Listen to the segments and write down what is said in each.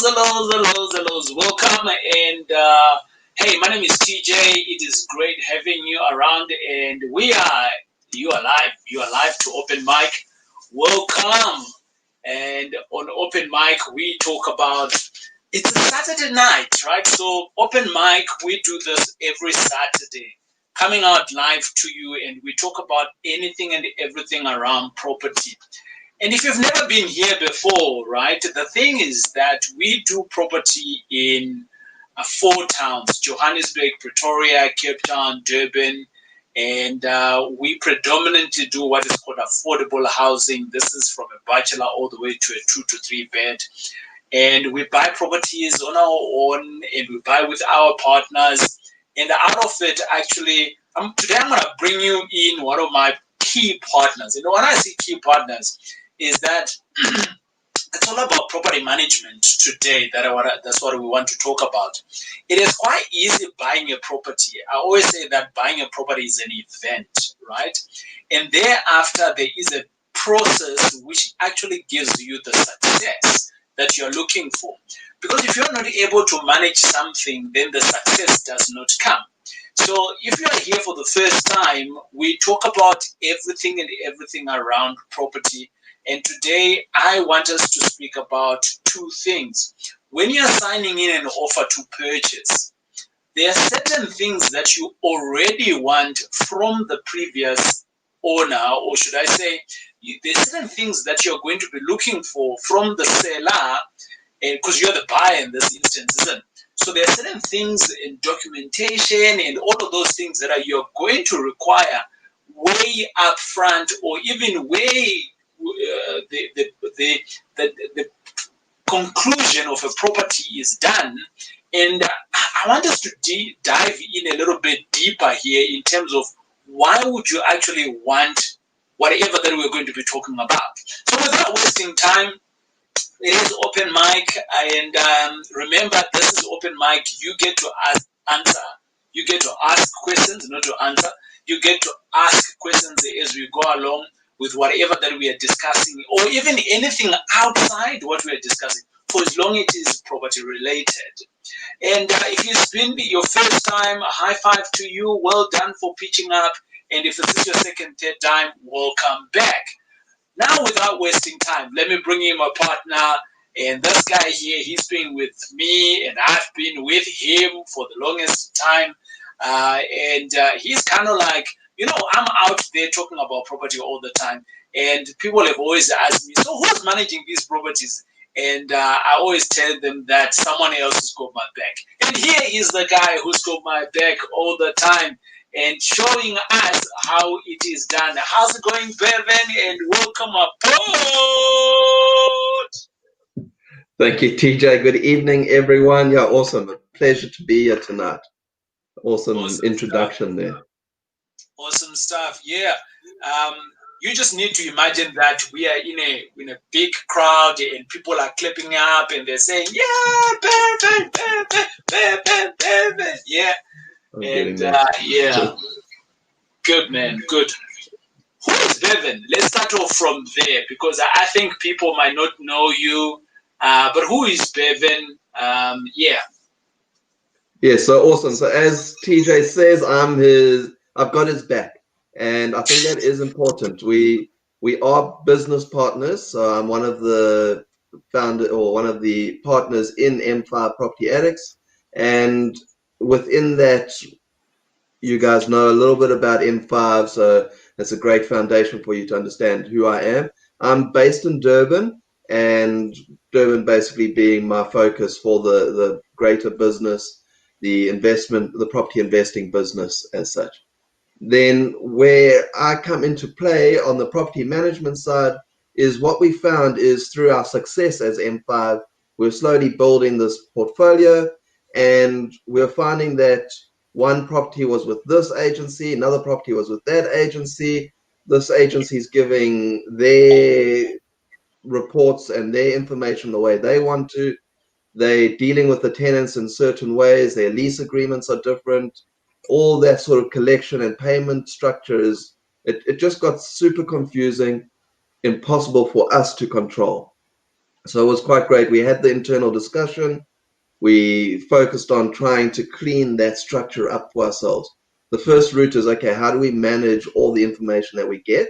hellos. Welcome. And hey, my name is TJ. It is great having you around. And you are live. You are live to opeNMic. Welcome. And on opeNMic, we talk about, it's a Saturday night, right? So opeNMic, we do this every Saturday, coming out live to you, and we talk about anything and everything around property. And if you've never been here before, right, the thing is that we do property in 4 towns: Johannesburg, Pretoria, Cape Town, Durban, and we predominantly do what is called affordable housing. This is from a bachelor all the way to a 2 to 3 bed. And we buy properties on our own, and we buy with our partners. And out of it, actually, today I'm going to bring you in one of my key partners. You know, when I say key partners, is that it's all about property management today. That's what we want to talk about. It is quite easy buying a property. I always say that buying a property is an event, right? And thereafter, there is a process which actually gives you the success that you're looking for. Because if you're not able to manage something, then the success does not come. So if you're here for the first time, we talk about everything and everything around property. And today, I want us to speak about 2 things. When you're signing in an offer to purchase, there are certain things that you already want from the previous owner, or should I say, there are certain things that you're going to be looking for from the seller, because you're the buyer in this instance, isn't it? So there are certain things in documentation and all of those things that you're going to require way up front, or even way the conclusion of a property is done. And I want us to dive in a little bit deeper here in terms of why would you actually want whatever that we're going to be talking about. So without wasting time, it is opeNMic, and remember, this is opeNMic. You get to answer. You get to ask questions, not to answer. You get to ask questions as we go along with whatever that we are discussing, or even anything outside what we are discussing, for as long as it is property related. And if it's been your first time, a high five to you. Well done for pitching up. And if this is your second, third time, welcome back. Now, without wasting time, let me bring in my partner. And this guy here, he's been with me, and I've been with him for the longest time. And he's kind of like, you know, I'm out there talking about property all the time. And people have always asked me, so who's managing these properties? And I always tell them that someone else has got my back. And here is the guy who's got my back all the time and showing us how it is done. How's it going, Bevin? And welcome aboard. Thank you, TJ. Good evening, everyone. Yeah, awesome. A pleasure to be here tonight. Awesome introduction stuff. there. Awesome stuff. Yeah. You just need to imagine that we are in a big crowd, and people are clapping up, and they're saying, "Yeah, Bevin, yeah." And yeah, good, man, good. Who is Bevin? Let's start off from there, because I think people might not know you, but who is Bevin? Yeah, so awesome. So as TJ says, I've got his back, and I think that is important. We are business partners, so I'm one of the one of the partners in M5 Property Addicts, and within that, you guys know a little bit about M5, so that's a great foundation for you to understand who I am. I'm based in Durban, and Durban basically being my focus for the greater business, the property investing business as such. Then where I come into play on the property management side is what we found is through our success as M5, we're slowly building this portfolio, and we're finding that one property was with this agency, another property was with that agency. This agency is giving their reports and their information the way they want to. They're dealing with the tenants in certain ways. Their lease agreements are different. All that sort of collection and payment structures, it just got super confusing, impossible for us to control. So it was quite great. We had the internal discussion. We focused on trying to clean that structure up for ourselves. The first route is, okay, how do we manage all the information that we get?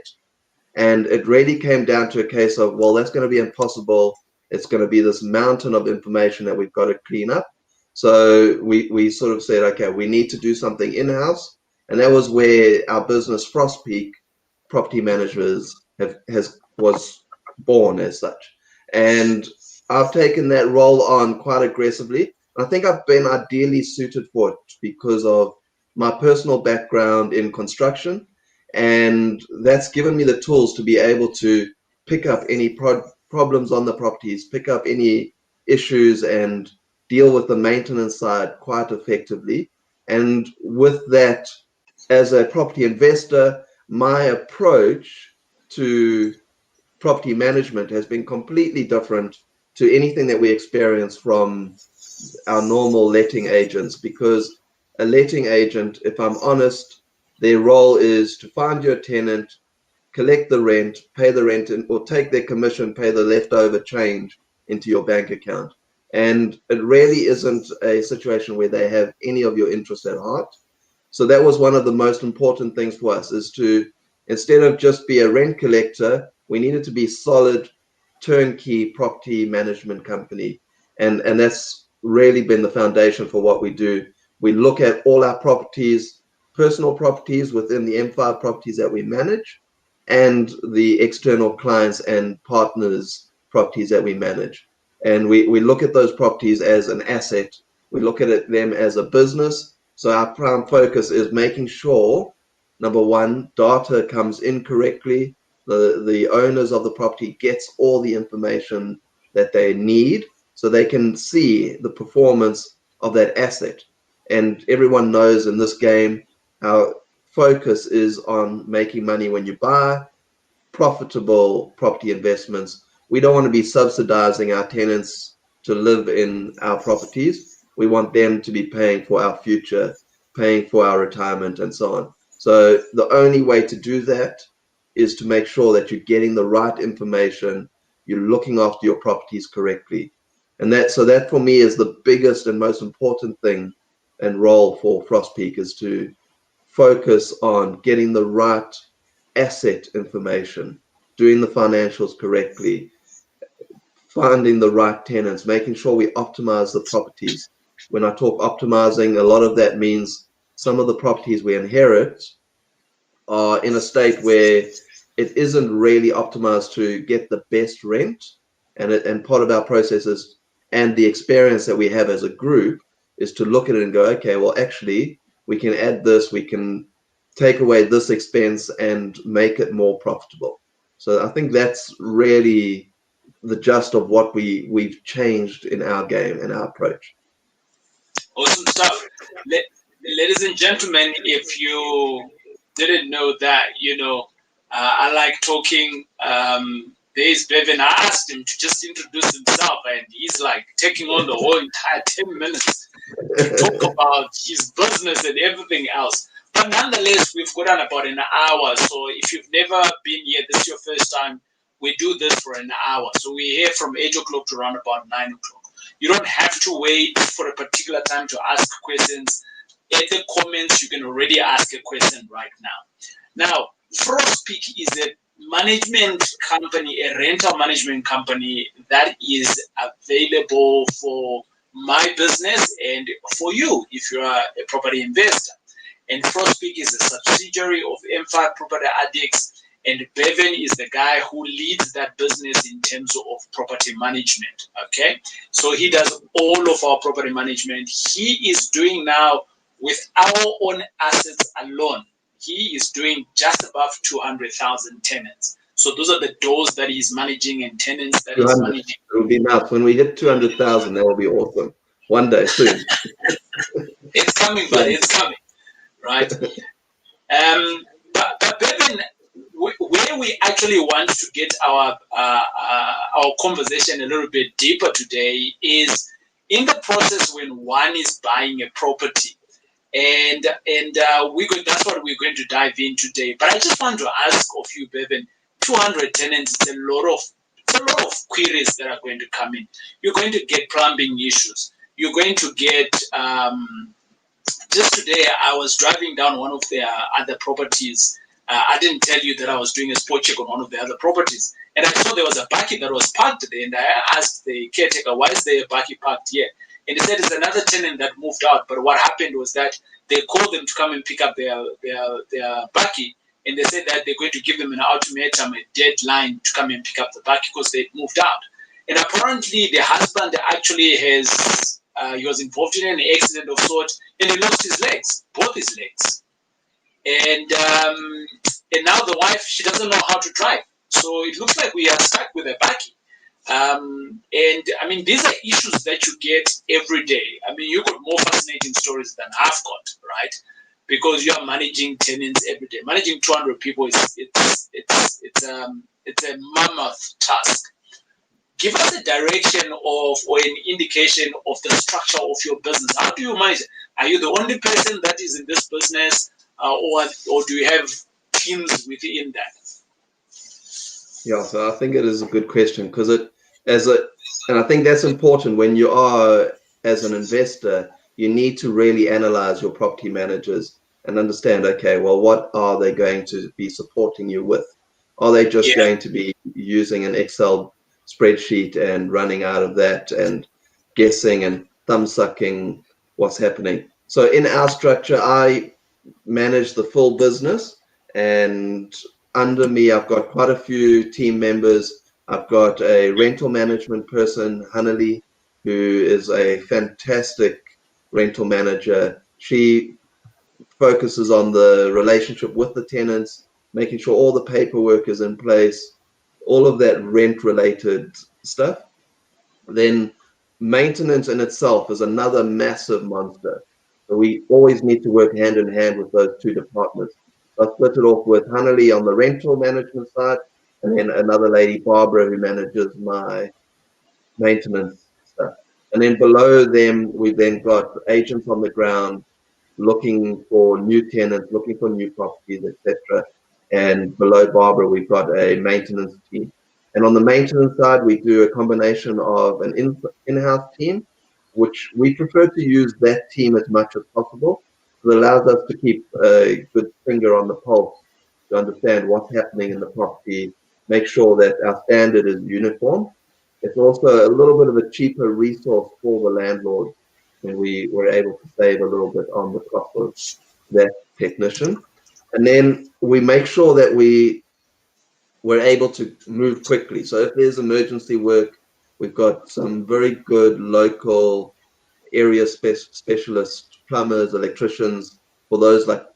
And it really came down to a case of, well, that's going to be impossible. It's going to be this mountain of information that we've got to clean up. So we sort of said, okay, we need to do something in-house. And that was where our business, FrostPeak Property Managers, was born as such. And I've taken that role on quite aggressively. I think I've been ideally suited for it because of my personal background in construction, and that's given me the tools to be able to pick up any problems on the properties, pick up any issues, and deal with the maintenance side quite effectively. And with that, as a property investor, my approach to property management has been completely different to anything that we experience from our normal letting agents, because a letting agent, if I'm honest, their role is to find your tenant, collect the rent, pay the rent, or take their commission, pay the leftover change into your bank account. And it really isn't a situation where they have any of your interest at heart. So that was one of the most important things for us, is to, instead of just be a rent collector, we needed to be solid turnkey property management company. And that's really been the foundation for what we do. We look at all our properties, personal properties within the M5 properties that we manage, and the external clients and partners properties that we manage. And we look at those properties as an asset. We look at them as a business. So our prime focus is making sure, number one, data comes in correctly. The owners of the property gets all the information that they need so they can see the performance of that asset. And everyone knows in this game, our focus is on making money when you buy, profitable property investments. We don't want to be subsidizing our tenants to live in our properties. We want them to be paying for our future, paying for our retirement, and so on. So the only way to do that is to make sure that you're getting the right information, you're looking after your properties correctly. And that for me is the biggest and most important thing and role for FrostPeak, is to focus on getting the right asset information, doing the financials correctly, finding the right tenants, making sure we optimize the properties. When I talk optimizing, a lot of that means some of the properties we inherit are in a state where it isn't really optimized to get the best rent. And part of our processes and the experience that we have as a group is to look at it and go, okay, well, actually, we can add this, we can take away this expense and make it more profitable. So I think that's really the gist of what we've changed in our game and our approach. Awesome stuff. Ladies and gentlemen, if you didn't know that, I like talking. There's Bevin. I asked him to just introduce himself, and he's like taking on the whole entire 10 minutes to talk about his business and everything else. But nonetheless, we've got on about an hour. So if you've never been here, this is your first time, we do this for an hour. So we're here from 8 o'clock to around about 9 o'clock. You don't have to wait for a particular time to ask questions. In the comments, you can already ask a question right now. Now, FrostPeak is a management company, a rental management company that is available for my business and for you if you are a property investor. And FrostPeak is a subsidiary of M5 Property Addicts, and Bevin is the guy who leads that business in terms of property management. Okay, so he does all of our property management. He is doing now, with our own assets alone, he is doing just above 200,000 tenants. So those are the doors that he's managing and tenants that he's 200. managing. It will be nuts. When we hit 200,000, that will be awesome. One day soon. It's coming, but it's coming, right? But Bevin, where we actually want to get our conversation a little bit deeper today is in the process when one is buying a property, and that's what we're going to dive in today. But I just want to ask of you, Bevin, 200 tenants is a lot of It's a lot of queries that are going to come in. You're going to get plumbing issues. You're going to get just today, I was driving down one of their other properties. I didn't tell you that I was doing a spot check on one of the other properties. And I saw there was a bakkie that was parked there. And I asked the caretaker, why is there a bakkie parked here? And he said it's another tenant that moved out. But what happened was that they called them to come and pick up their bakkie. And they said that they're going to give them an ultimatum, a deadline to come and pick up the bakkie because they'd moved out. And apparently the husband actually has, he was involved in an accident of sort, and he lost his legs, both his legs. And now the wife, she doesn't know how to drive. So it looks like we are stuck with a bakkie. And I mean, these are issues that you get every day. I mean, you've got more fascinating stories than I've got, right? Because you are managing tenants every day. Managing 200 people it's a mammoth task. Give us a direction or an indication of the structure of your business. How do you manage it? Are you the only person that is in this business, or do you have teams within that? Yeah, so I think it is a good question because and I think that's important when you are as an investor, you need to really analyze your property managers and understand, okay, well, what are they going to be supporting you with? Are they just going to be using an Excel spreadsheet and running out of that and guessing and thumb sucking what's happening? So in our structure, I manage the full business, and under me, I've got quite a few team members. I've got a rental management person, Hanali, who is a fantastic rental manager. She focuses on the relationship with the tenants, making sure all the paperwork is in place, all of that rent related stuff. Then maintenance in itself is another massive monster. So we always need to work hand in hand with those two departments. I split it off with Hanali on the rental management side, and then another lady, Barbara, who manages my maintenance stuff. And then below them, we've then got agents on the ground looking for new tenants, looking for new properties, etc. And below Barbara, we've got a maintenance team. And on the maintenance side, we do a combination of an in-house team, which we prefer to use that team as much as possible. It allows us to keep a good finger on the pulse to understand what's happening in the property, make sure that our standard is uniform. It's also a little bit of a cheaper resource for the landlord, and we were able to save a little bit on the cost of that technician. And then we make sure that we're able to move quickly. So if there's emergency work, we've got some very good local area specialist plumbers, electricians, for those like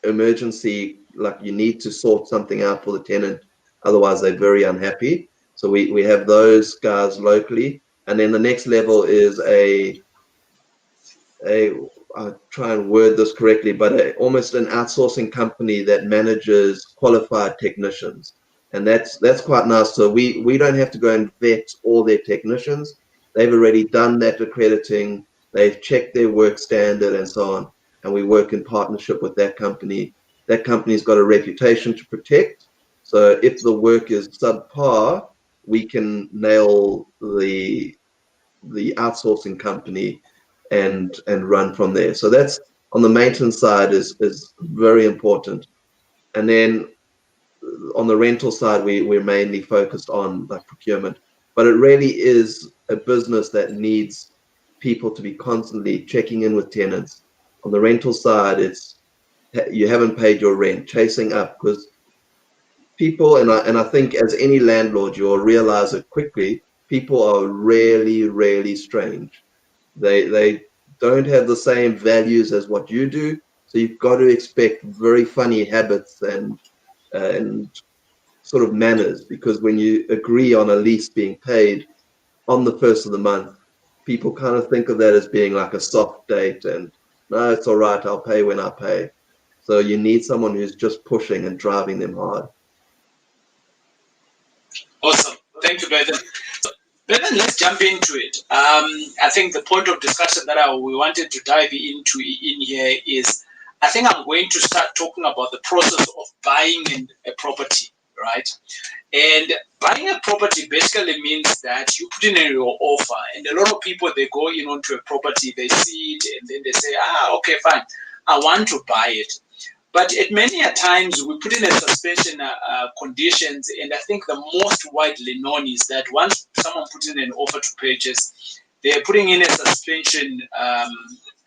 emergency, like you need to sort something out for the tenant, otherwise they're very unhappy. So we have those guys locally. And then the next level is I'll try and word this correctly, but almost an outsourcing company that manages qualified technicians. And that's quite nice. So we don't have to go and vet all their technicians. They've already done that accrediting. They've checked their work standard and so on. And we work in partnership with that company. That company's got a reputation to protect. So if the work is subpar, we can nail the outsourcing company and run from there. So that's on the maintenance side is very important. And then on the rental side, we're mainly focused on like procurement, but it really is a business that needs people to be constantly checking in with tenants. On the rental side, it's you haven't paid your rent, chasing up, because people, and I think as any landlord, you'll realize it quickly, people are really strange. They don't have the same values as what you do, so you've got to expect very funny habits and sort of manners, because when you agree on a lease being paid on the first of the month, people kind of think of that as being like a soft date, and no, it's all right, I'll pay when I pay. So you need someone who's just pushing and driving them hard. Awesome. Thank you, Bevin. So, Bevin, let's jump into it. I think the point of discussion that we wanted to dive into in here is, I think I'm going to start talking about the process of buying a property, right? And buying a property basically means that you put in your offer, and a lot of people, they go in onto a property, they see it, and then they say, okay, fine, I want to buy it. But at many a times we put in a suspension conditions, and I think the most widely known is that once someone puts in an offer to purchase, they're putting in a suspension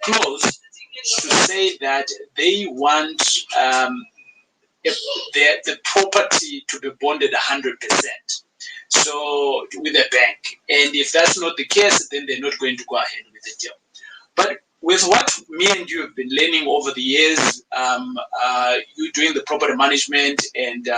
clause to say that they want the property to be bonded 100%. So with a bank, and if that's not the case, then they're not going to go ahead with the deal. But with what me and you have been learning over the years, you doing the property management, and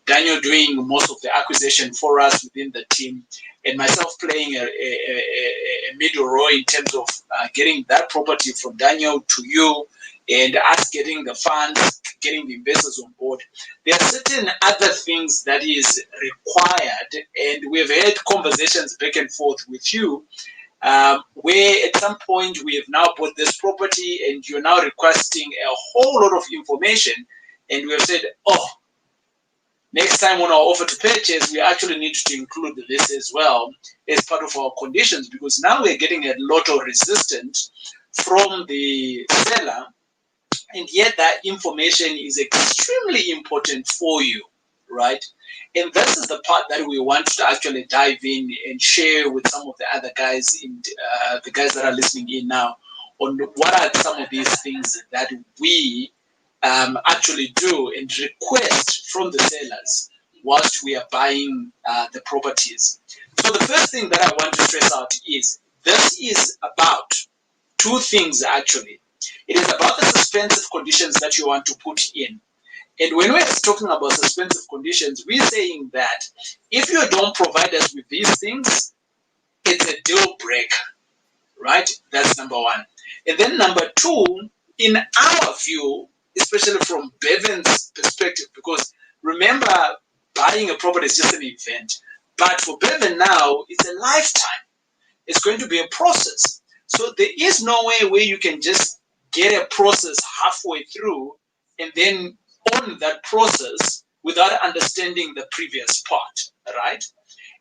Daniel doing most of the acquisition for us within the team, and myself playing a middle role in terms of getting that property from Daniel to you, and us getting the funds, getting the investors on board. There are certain other things that is required, and we've had conversations back and forth with you, where at some point we have now bought this property and you're now requesting a whole lot of information, and we have said, oh, next time on our offer to purchase, we actually need to include this as well as part of our conditions, because now we're getting a lot of resistance from the seller, and yet that information is extremely important for you, right? And this is the part that we want to actually dive in and share with some of the other guys, the guys that are listening in now, on what are some of these things that we actually do and request from the sellers whilst we are buying the properties. So the first thing that I want to stress out is this is about two things actually. It is about the suspensive conditions that you want to put in. And when we're talking about suspensive conditions, we're saying that if you don't provide us with these things, it's a deal breaker, right? That's number one. And then number two, in our view, especially from Bevin's perspective, because remember, buying a property is just an event. But for Bevin now, it's a lifetime. It's going to be a process. So there is no way where you can just get a process halfway through and then on that process without understanding the previous part, right?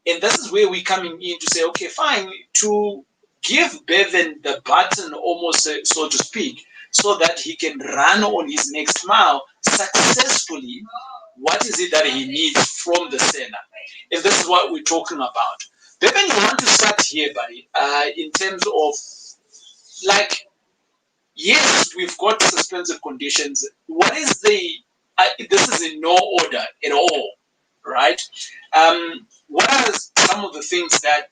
And this is where we're coming in to say, okay, fine, to give Bevin the button almost, so to speak, so that he can run on his next mile successfully. What is it that he needs from the seller? And this is what we're talking about. Bevin, you want to start here, buddy, in terms of, like, yes, we've got suspensive conditions. What is this is in no order at all, right? What are some of the things that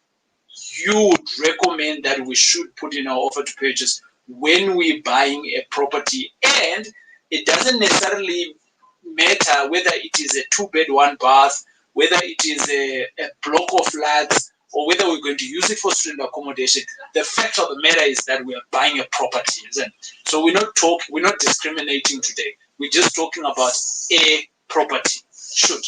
you would recommend that we should put in our offer to purchase when we're buying a property? And it doesn't necessarily matter whether it is a 2-bed, 1-bath, whether it is a block of flats, or whether we're going to use it for student accommodation. The fact of the matter is that we are buying a property, isn't it? So we're not discriminating today. We're just talking about a property. Should.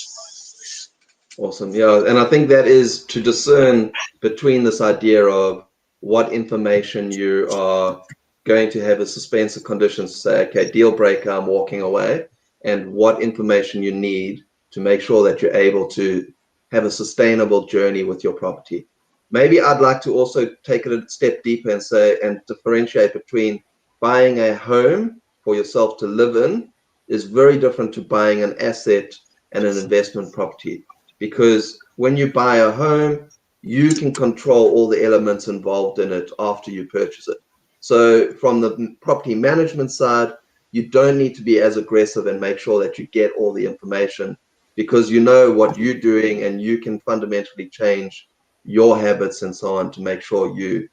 Awesome. Yeah. And I think that is to discern between this idea of what information you are going to have as suspensive conditions to say, okay, deal breaker, I'm walking away, and what information you need to make sure that you're able to have a sustainable journey with your property. Maybe I'd like to also take it a step deeper and say, and differentiate between buying a home for yourself to live in is very different to buying an asset and an investment property. Because when you buy a home, you can control all the elements involved in it after you purchase it. So from the property management side, you don't need to be as aggressive and make sure that you get all the information, because you know what you're doing and you can fundamentally change your habits and so on to make sure you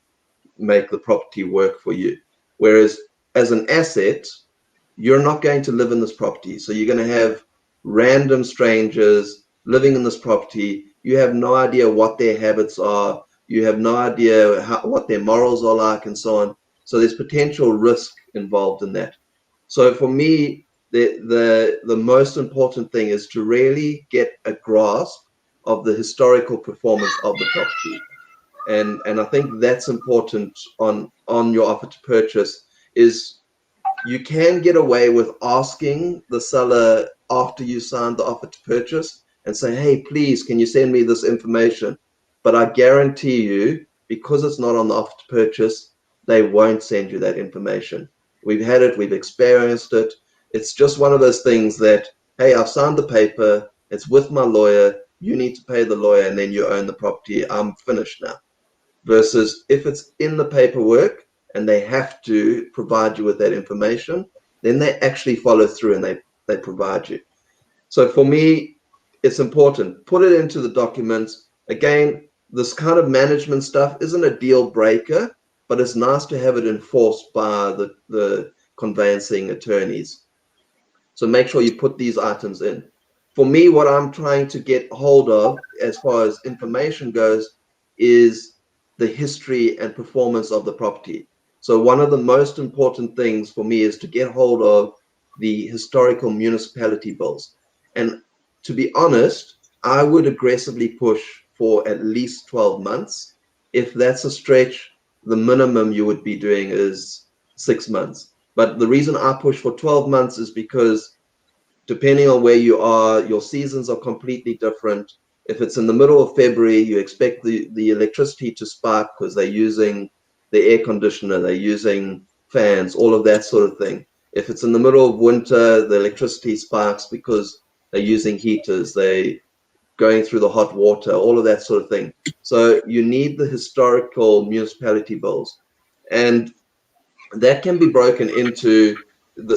make the property work for you. Whereas as an asset, you're not going to live in this property. So you're going to have random strangers living in this property. You have no idea what their habits are. You have no idea what their morals are like and so on. So there's potential risk involved in that. So for me, the most important thing is to really get a grasp of the historical performance of the property. And I think that's important on your offer to purchase. Is you can get away with asking the seller after you signed the offer to purchase, and say, hey, please, can you send me this information? But I guarantee you, because it's not on the offer to purchase, they won't send you that information. We've had it, we've experienced it. It's just one of those things that, hey, I've signed the paper, it's with my lawyer, you need to pay the lawyer, and then you own the property. I'm finished now. Versus if it's in the paperwork and they have to provide you with that information, then they actually follow through and they provide you. So for me, it's important. Put it into the documents. Again, this kind of management stuff isn't a deal breaker, but it's nice to have it enforced by the conveyancing attorneys. So make sure you put these items in. For me, what I'm trying to get hold of as far as information goes is the history and performance of the property. So one of the most important things for me is to get hold of the historical municipality bills. And to be honest, I would aggressively push for at least 12 months. If that's a stretch, the minimum you would be doing is 6 months. But the reason I push for 12 months is because depending on where you are, your seasons are completely different. If it's in the middle of February, you expect the electricity to spike because they're using the air conditioner, they're using fans, all of that sort of thing. If it's in the middle of winter, the electricity spikes because they're using heaters, they're going through the hot water, all of that sort of thing. So you need the historical municipality bills. And that can be broken into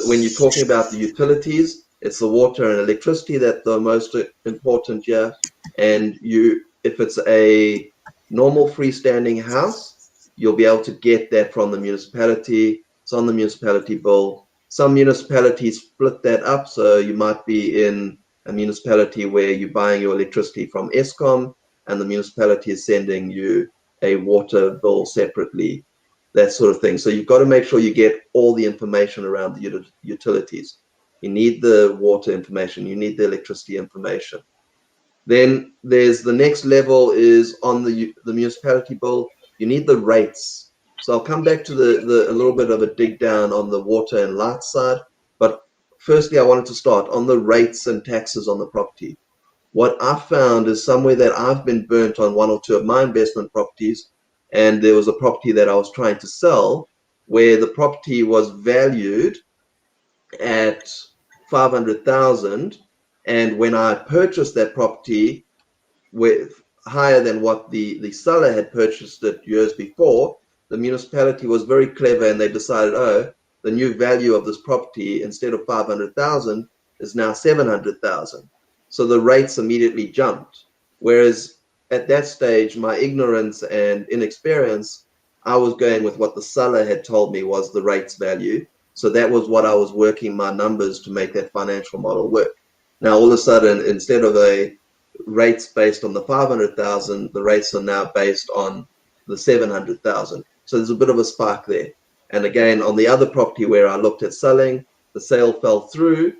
when you're talking about the utilities, it's the water and electricity that the most important here. And if it's a normal freestanding house, you'll be able to get that from the municipality. It's on the municipality bill. Some municipalities split that up, so you might be in a municipality where you're buying your electricity from Eskom, and the municipality is sending you a water bill separately, that sort of thing. So you've got to make sure you get all the information around the utilities. You need the water information, you need the electricity information. Then there's the next level is on the municipality bill, you need the rates. So I'll come back to a little bit of a dig down on the water and light side. But firstly, I wanted to start on the rates and taxes on the property. What I found is somewhere that I've been burnt on one or two of my investment properties, and there was a property that I was trying to sell where the property was valued at 500,000, and when I purchased that property with higher than what the seller had purchased it years before, the municipality was very clever and they decided, oh, the new value of this property instead of 500,000 is now 700,000. So the rates immediately jumped. Whereas at that stage, my ignorance and inexperience, I was going with what the seller had told me was the rates value. So that was what I was working my numbers to make that financial model work. Now, all of a sudden, instead of a rates based on the 500,000, the rates are now based on the 700,000. So there's a bit of a spark there. And again, on the other property where I looked at selling, the sale fell through.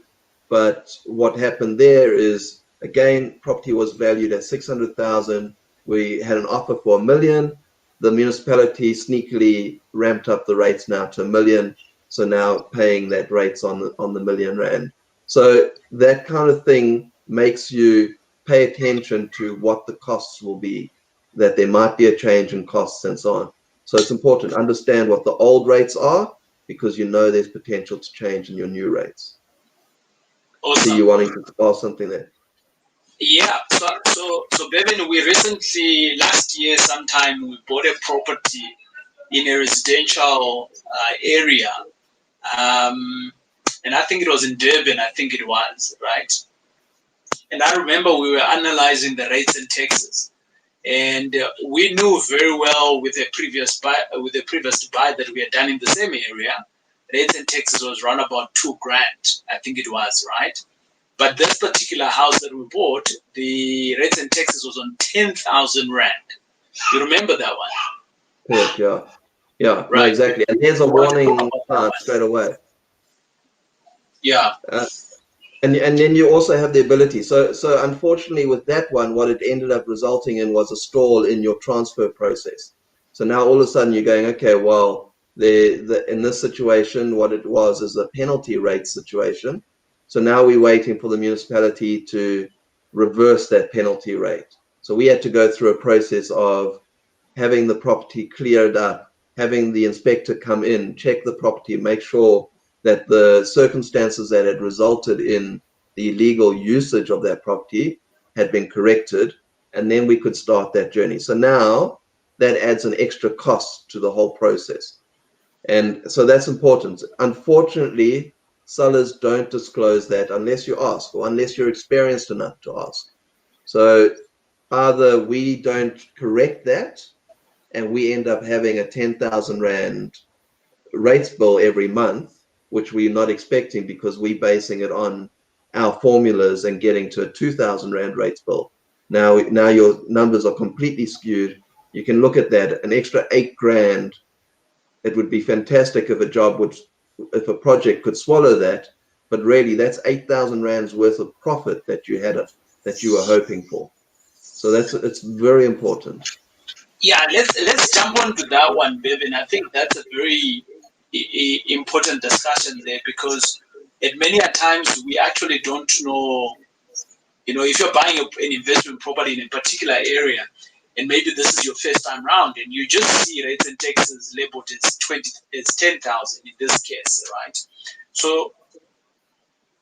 But what happened there is, again, property was valued at 600,000. We had an offer for $1 million. The municipality sneakily ramped up the rates now to $1 million. So now paying that rates on the R1 million. So that kind of thing makes you pay attention to what the costs will be, that there might be a change in costs and so on. So it's important to understand what the old rates are, because you know there's potential to change in your new rates. Awesome. So you wanting to ask something there? Yeah. So Bevin, we recently, last year sometime, we bought a property in a residential area. And I think it was in Durban, I think it was, right? And I remember we were analyzing the rates and taxes. And we knew very well with the previous buy that we had done in the same area, rates and taxes was around about $2,000, I think it was, right? But this particular house that we bought, the rates and taxes was on 10,000 rand. You remember that one? Correct, yeah. Yeah, right. No, exactly. And here's a warning straight away. Yeah. And then you also have the ability. So unfortunately with that one, what it ended up resulting in was a stall in your transfer process. So now all of a sudden you're going, okay, well, in this situation, what it was is a penalty rate situation. So now we're waiting for the municipality to reverse that penalty rate. So we had to go through a process of having the property cleared up, having the inspector come in, check the property, make sure that the circumstances that had resulted in the illegal usage of that property had been corrected, and then we could start that journey. So now that adds an extra cost to the whole process. And so that's important. Unfortunately, sellers don't disclose that unless you ask, or unless you're experienced enough to ask. So either we don't correct that and we end up having a 10,000 Rand rates bill every month, which we're not expecting because we're basing it on our formulas and getting to a 2,000 Rand rates bill. Now your numbers are completely skewed. You can look at that, an extra 8 grand. It would be fantastic if if a project could swallow that, but really that's 8,000 Rands worth of profit that you were hoping for. So it's very important. Yeah, let's jump on to that one, Bevin. I think that's a very important discussion there, because at many a times we actually don't know. If you're buying an investment property in a particular area, and maybe this is your first time round, and you just see rates and taxes labeled as 10,000 in this case, right? So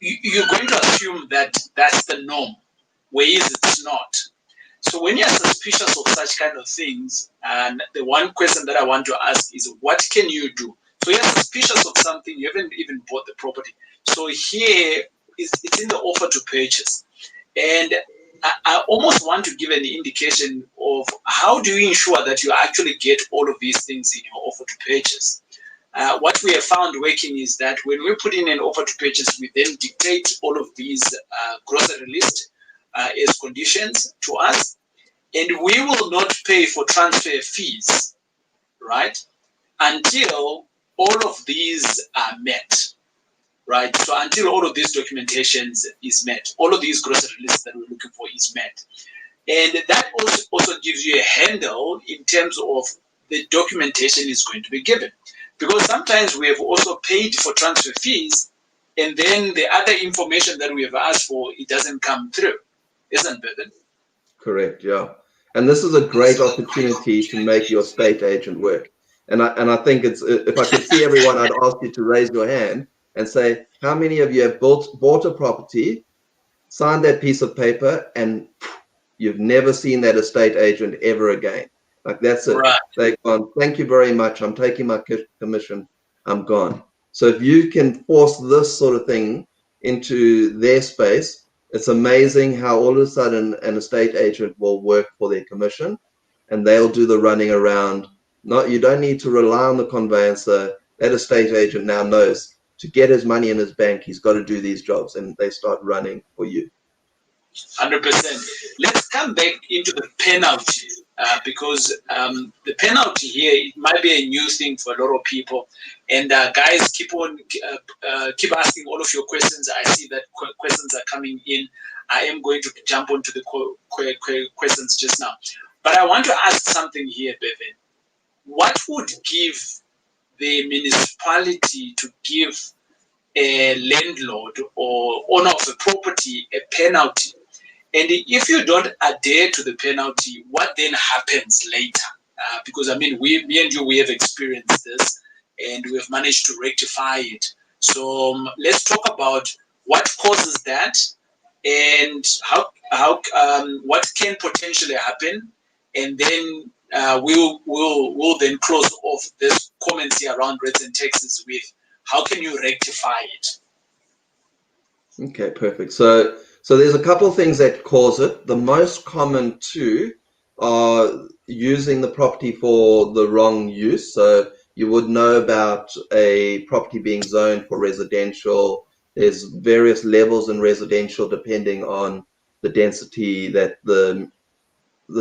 you're going to assume that that's the norm, whereas it's not. So when you're suspicious of such kind of things, and the one question that I want to ask is, what can you do? So you're suspicious of something, you haven't even bought the property. So here, it's in the offer to purchase. And I almost want to give an indication of how do you ensure that you actually get all of these things in your offer to purchase. What we have found working is that when we put in an offer to purchase, we then dictate all of these grocery list as conditions to us, and we will not pay for transfer fees, right, until all of these are met, right? So until all of these documentations is met, all of these grocery lists that we're looking for is met. And that also gives you a handle in terms of the documentation is going to be given. Because sometimes we have also paid for transfer fees, and then the other information that we have asked for, it doesn't come through, isn't it? Correct, yeah. And this is a great opportunity to make your estate agent work. And I think if I could see everyone, I'd ask you to raise your hand and say, how many of you have bought a property, signed that piece of paper, and you've never seen that estate agent ever again? Like, that's it. Right. They've gone, thank you very much, I'm taking my commission, I'm gone. So if you can force this sort of thing into their space, it's amazing how all of a sudden an estate agent will work for their commission, and they'll do the running around. You don't need to rely on the conveyancer. That estate agent now knows to get his money in his bank, he's got to do these jobs, and they start running for you. 100%. Let's come back into the penalty, because the penalty here, it might be a new thing for a lot of people. And guys, keep asking all of your questions. I see that questions are coming in. I am going to jump onto the questions just now. But I want to ask something here, Bevin. What would give the municipality to give a landlord or owner of a property a penalty? And if you don't adhere to the penalty, what then happens later? Because me and you, we have experienced this, and we have managed to rectify it. So let's talk about what causes that, and how what can potentially happen, and then we'll then close off this comments here around rates and taxes with how can you rectify it. Okay, perfect. So there's a couple of things that cause it. The most common two are using the property for the wrong use. So you would know about a property being zoned for residential. There's various levels in residential depending on the density that the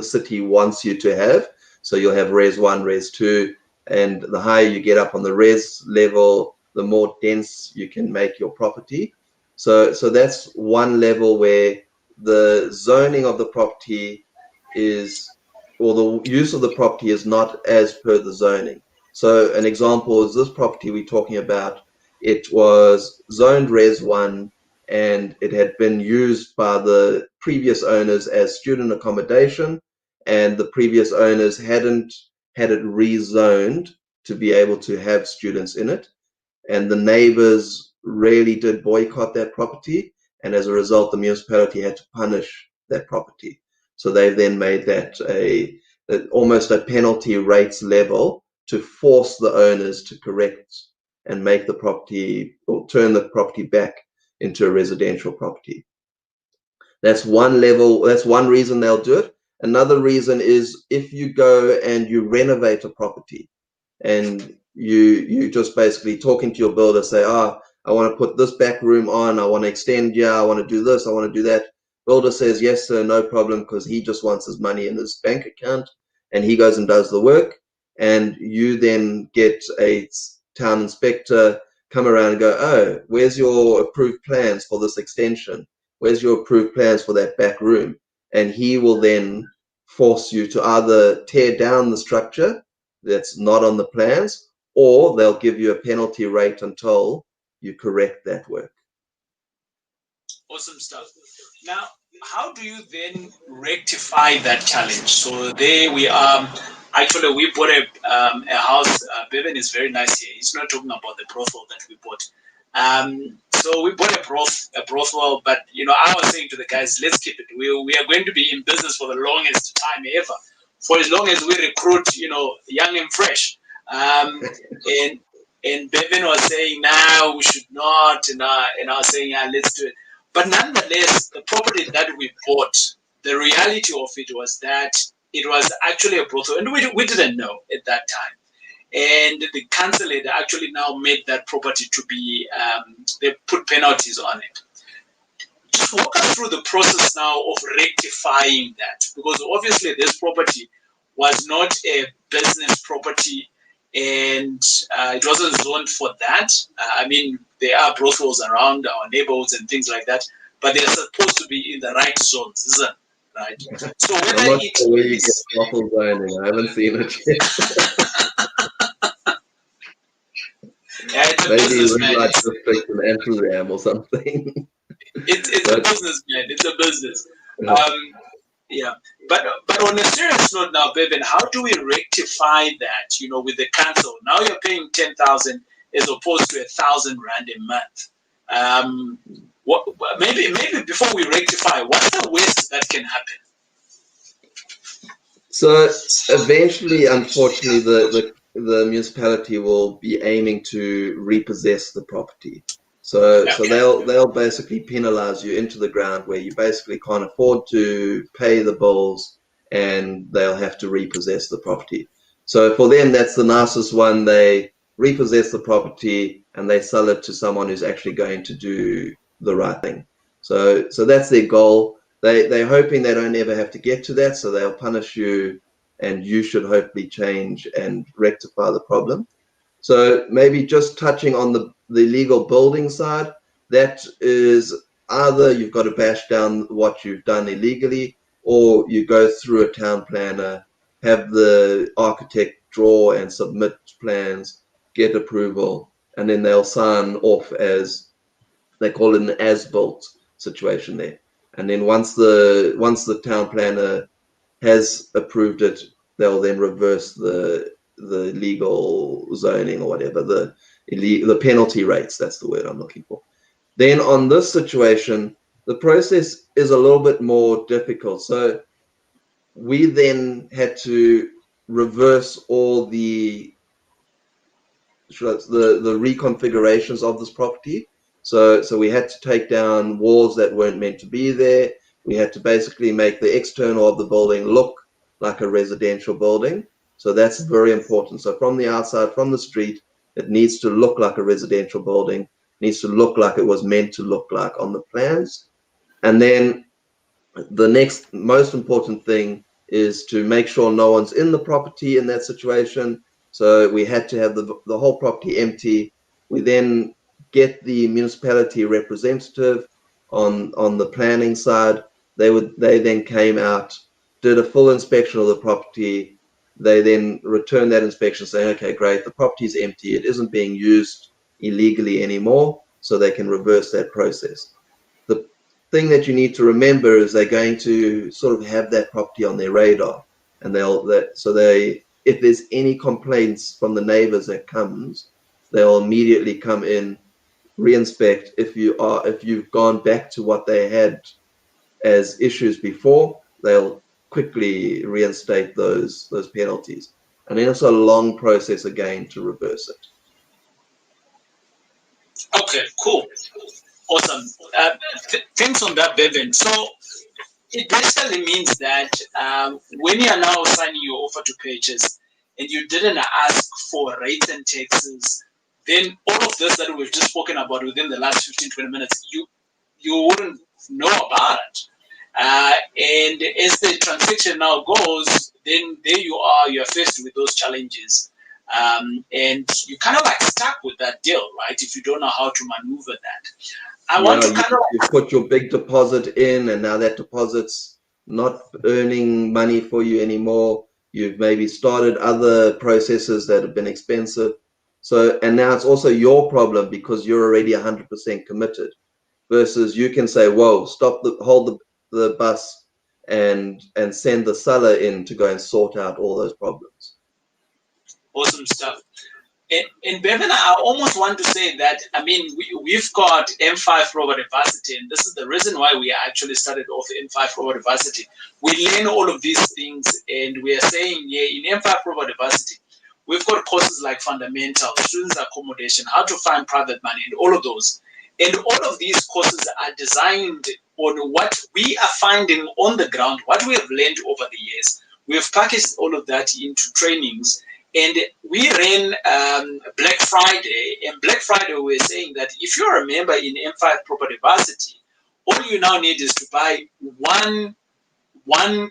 city wants you to have. So you'll have res 1, res 2, and the higher you get up on the res level, the more dense you can make your property. So that's one level where the zoning of the property or the use of the property is not as per the zoning. So an example is this property we're talking about. It was zoned res 1, and it had been used by the previous owners as student accommodation, and the previous owners hadn't had it rezoned to be able to have students in it. And the neighbors really did boycott that property, and as a result, the municipality had to punish that property. So they've then made that almost a penalty rates level to force the owners to correct and make the property, or turn the property back into a residential property. That's one level. That's one reason they'll do it. Another reason is if you go and you renovate a property, and you just basically talking to your builder, say, I want to put this back room on, I want to extend here, I want to do this, I want to do that. Builder says, yes, sir, no problem, because he just wants his money in his bank account, and he goes and does the work. And you then get a town inspector come around and go, oh, where's your approved plans for this extension? Where's your approved plans for that back room? And he will then force you to either tear down the structure that's not on the plans, or they'll give you a penalty rate until you correct that work. Awesome stuff. Now, how do you then rectify that challenge? So there we are. Actually, we bought a house. Bevin is very nice here. He's not talking about the brothel that we bought. So we bought a brothel, but I was saying to the guys, let's keep it. We are going to be in business for the longest time ever, for as long as we recruit, young and fresh. And Bevin was saying, no, we should not, and I was saying, yeah, let's do it. But nonetheless, the property that we bought, the reality of it was that it was actually a brothel, and we didn't know at that time. And the council had actually now made that property to be, they put penalties on it. Just walk us through the process now of rectifying that, because obviously this property was not a business property, and it wasn't zoned for that. I mean, there are brothels around our neighborhoods and things like that, but they're supposed to be in the right zones, isn't it? Right? So whether I'm not sure where you get brothel zoning. I haven't seen it yet. Yeah, it's a maybe business, man. like district in Amsterdam or something. It's a business, man. It's a business. Yeah, but on a serious note now, Bevin, how do we rectify that? With the council now, you're paying 10,000 as opposed to 1,000 rand a month. Maybe before we rectify, what's the worst that can happen? So eventually, unfortunately, the municipality will be aiming to repossess the property. So they'll basically penalize you into the ground, where you basically can't afford to pay the bills, and they'll have to repossess the property. So for them, that's the nicest one. They repossess the property and they sell it to someone who's actually going to do the right thing. So that's their goal. They're hoping they don't ever have to get to that, so they'll punish you, and you should hopefully change and rectify the problem. So maybe just touching on the legal building side, that is either you've got to bash down what you've done illegally, or you go through a town planner, have the architect draw and submit plans, get approval, and then they'll sign off, as they call it, an as-built situation there. And then once the town planner has approved it, they'll then reverse the legal zoning or whatever, the penalty rates. That's the word I'm looking for. Then on this situation, the process is a little bit more difficult. So we then had to reverse all the reconfigurations of this property. So we had to take down walls that weren't meant to be there. We had to basically make the external of the building look like a residential building. So that's very important. So from the outside, from the street, it needs to look like a residential building, it needs to look like it was meant to look like on the plans. And then the next most important thing is to make sure no one's in the property in that situation. So we had to have the whole property empty. We then get the municipality representative on the planning side. They then came out, did a full inspection of the property. They then returned that inspection saying, okay, great, the property is empty. It isn't being used illegally anymore, so they can reverse that process. thing that you need to remember is they're going to sort of have that property on their radar, and if there's any complaints from the neighbors that comes, they'll immediately come in, reinspect. If you've gone back to what they had as issues before, they'll quickly reinstate those penalties, and then it's a long process again to reverse it. Okay, cool, awesome. Thanks on that, Bevin. So it basically means that when you are now signing your offer to purchase and you didn't ask for rates and taxes, then all of this that we've just spoken about within the last 15-20 minutes, you wouldn't know about it. And as the transaction now goes, then there you're faced with those challenges. And you kind of like stuck with that deal, right? If you don't know how to maneuver that. You put your big deposit in, and now that deposit's not earning money for you anymore. You've maybe started other processes that have been expensive. So, and now it's also your problem because you're already 100% committed, versus you can say, whoa, hold the bus and send the seller in to go and sort out all those problems. Awesome stuff. And Bevin, I almost want to say that, I mean, we've got M5 Property Varsity, and this is the reason why we actually started off M5 Property Varsity. We learn all of these things, and we are saying, yeah, in M5 Property Varsity, we've got courses like fundamentals, students accommodation, how to find private money, and all of those. And all of these courses are designed on what we are finding on the ground, what we have learned over the years. We have packaged all of that into trainings. And we ran Black Friday, and Black Friday we were saying that if you're a member in M5 Property Varsity, all you now need is to buy one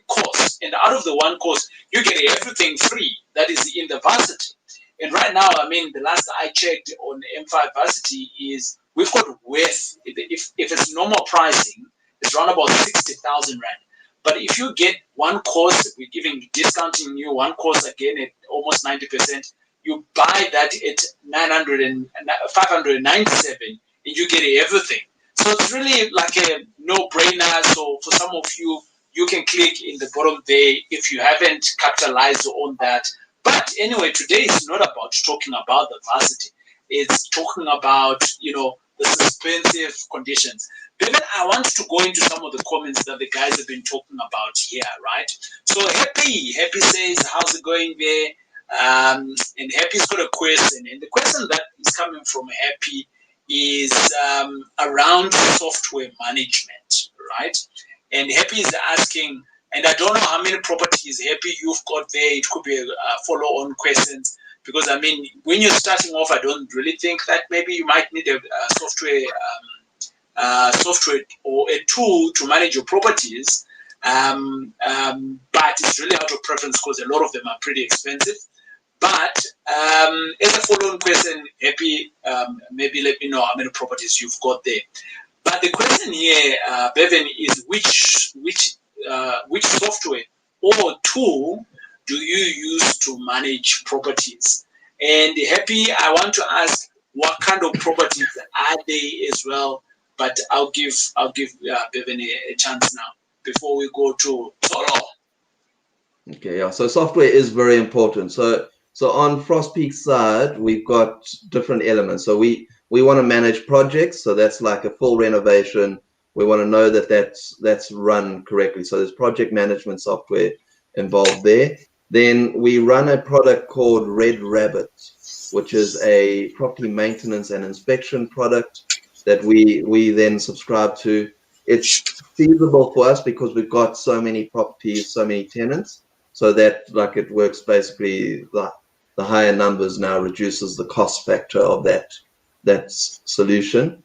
course, and out of the one course, you get everything free that is in the varsity. And right now, I mean, the last I checked on M5 Varsity is we've got worth, if it's normal pricing, it's around about 60,000 Rand. But if you get one course, we're discounting you one course again at almost 90%. You buy that at 597, and you get everything. So it's really like a no-brainer. So for some of you, you can click in the bottom there if you haven't capitalized on that. But anyway, today is not about talking about the varsity. It's talking about, the suspensive conditions. Then I want to go into some of the comments that the guys have been talking about here, right? So Happy says, how's it going there? And Happy's got a question. And the question that is coming from Happy is around software management, right? And Happy is asking, and I don't know how many properties, Happy, you've got there. It could be a follow-on questions. Because, I mean, when you're starting off, I don't really think that maybe you might need a software or a tool to manage your properties. But it's really out of preference because a lot of them are pretty expensive. But as a follow-on question, Happy, maybe let me know how many properties you've got there. But the question here, Bevin, is which software or tool do you use to manage properties? And Happy, I want to ask what kind of properties are they as well? But I'll give Bevin a chance now before we go to Taurai. Okay, yeah. So software is very important. So on Frostpeak's side, we've got different elements. So we want to manage projects. So that's like a full renovation. We want to know that that's run correctly. So there's project management software involved there. Then we run a product called Red Rabbit, which is a property maintenance and inspection product that we then subscribe to. It's feasible for us because we've got so many properties, so many tenants, so that like it works basically the higher numbers now reduces the cost factor of that solution.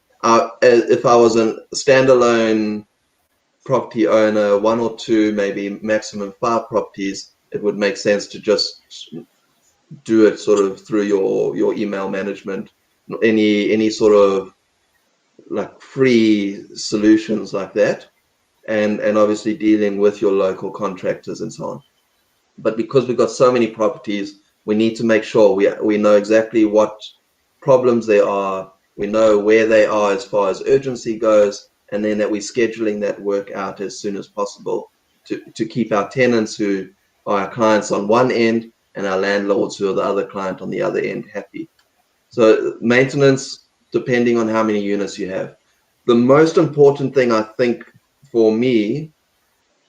If I was a standalone property owner, 1 or 2, maybe maximum 5 properties, it would make sense to just do it sort of through your email management, any sort of like free solutions like that, and obviously dealing with your local contractors and so on. But because we've got so many properties, we need to make sure we know exactly what problems there are. We know where they are as far as urgency goes, and then that we're scheduling that work out as soon as possible to keep our tenants who are our clients on one end and our landlords who are the other client on the other end happy. So maintenance, depending on how many units you have. The most important thing, I think, for me,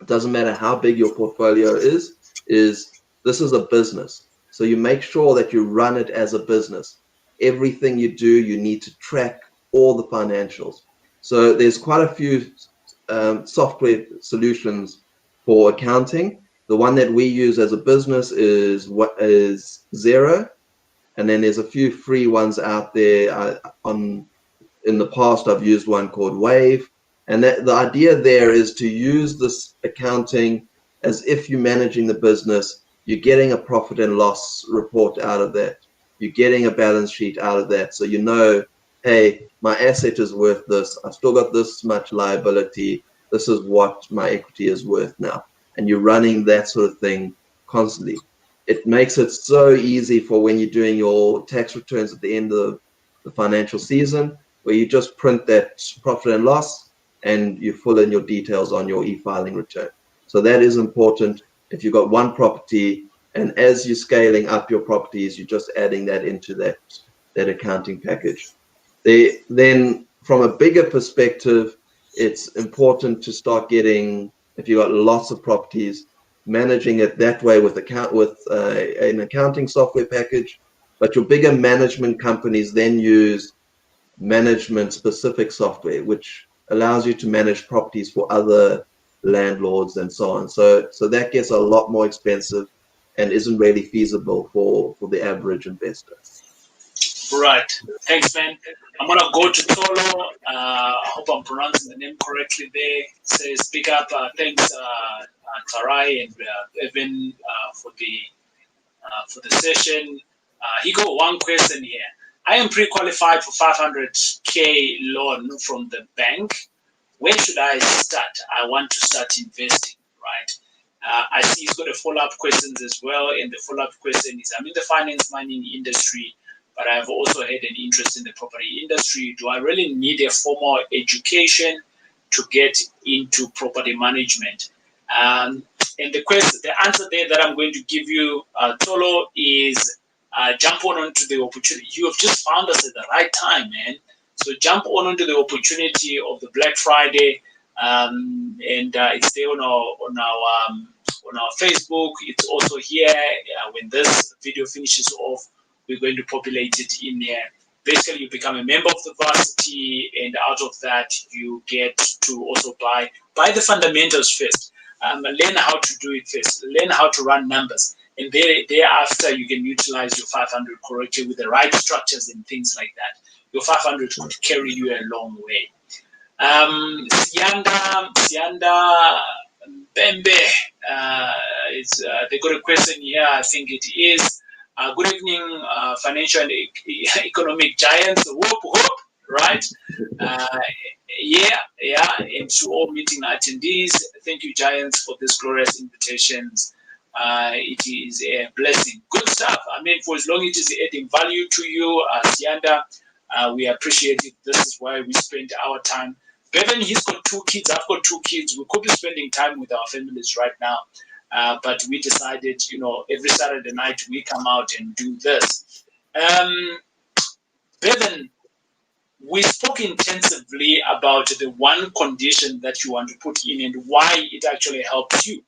it doesn't matter how big your portfolio is this is a business. So you make sure that you run it as a business. Everything you do, you need to track all the financials. So there's quite a few software solutions for accounting. The one that we use as a business is Xero, and then there's a few free ones out there. In the past, I've used one called Wave, and that the idea there is to use this accounting as if you're managing the business. You're getting a profit and loss report out of that. You're getting a balance sheet out of that, so you know, hey, my asset is worth this. I've still got this much liability. This is what my equity is worth now, and you're running that sort of thing constantly. It makes it so easy for when you're doing your tax returns at the end of the financial season, where you just print that profit and loss and you fill in your details on your e-filing return. So that is important. If you've got one property, and as you're scaling up your properties, you're just adding that into that accounting package. Then from a bigger perspective, it's important to start getting, if you've got lots of properties, managing it that way with an accounting software package. But your bigger management companies then use management specific software, which allows you to manage properties for other landlords and so on. So that gets a lot more expensive and isn't really feasible for the average investor. Right. Thanks, man. I'm going to go to Tolo. I hope I'm pronouncing the name correctly there. It says, speak up. Thanks, Taurai and Bevin for the session. He got one question here. I am pre-qualified for 500K loan from the bank. Where should I start? I want to start investing, right? I see he's got a follow-up questions as well. And the follow-up question is, I'm in the finance mining industry, but I've also had an interest in the property industry. Do I really need a formal education to get into property management? And the answer there that I'm going to give you, Tolo, is jump onto the opportunity. You have just found us at the right time, man. So jump onto the opportunity of the Black Friday, and it's there on our Facebook. It's also here. When this video finishes off, we're going to populate it in there. Basically, you become a member of the varsity, and out of that, you get to also buy the fundamentals first. Learn how to do it first. Learn how to run numbers. And thereafter, you can utilize your 500 correctly with the right structures and things like that. Your 500 could carry you a long way. Sianda Bembe, they got a question here. I think it is. Good evening, financial and economic giants. Whoop, whoop, right? And to all meeting attendees, thank you, giants, for this glorious invitations. It is a blessing. Good stuff. I mean, for as long as it is adding value to you, Sianda, we appreciate it. This is why we spend our time. Bevin, he's got 2 kids. I've got 2 kids. We could be spending time with our families right now. But we decided, every Saturday night we come out and do this. Bevin, we spoke intensively about the one condition that you want to put in and why it actually helps you.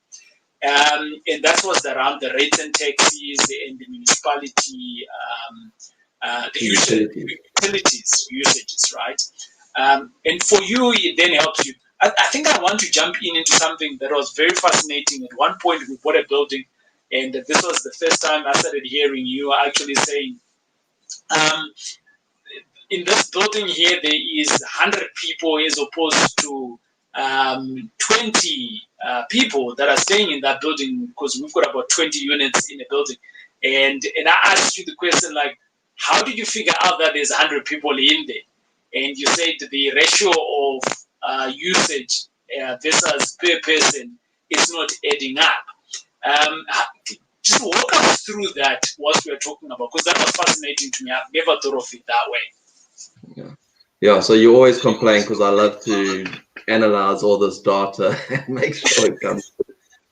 And that was around the rates and taxes and the municipality, the utilities usages, right? And for you, it then helps you. I think I want to jump into something that was very fascinating. At one point, we bought a building, and this was the first time I started hearing you actually saying, in this building here, there is 100 people as opposed to 20 people that are staying in that building, because we've got about 20 units in a building. And I asked you the question, like, how did you figure out that there's 100 people in there? And you said the ratio of usage versus per person is not adding up. Just walk us through that, what we're talking about, because that was fascinating to me. I've never thought of it that way. Yeah. Yeah, so you always complain because I love to analyze all this data and make sure it comes.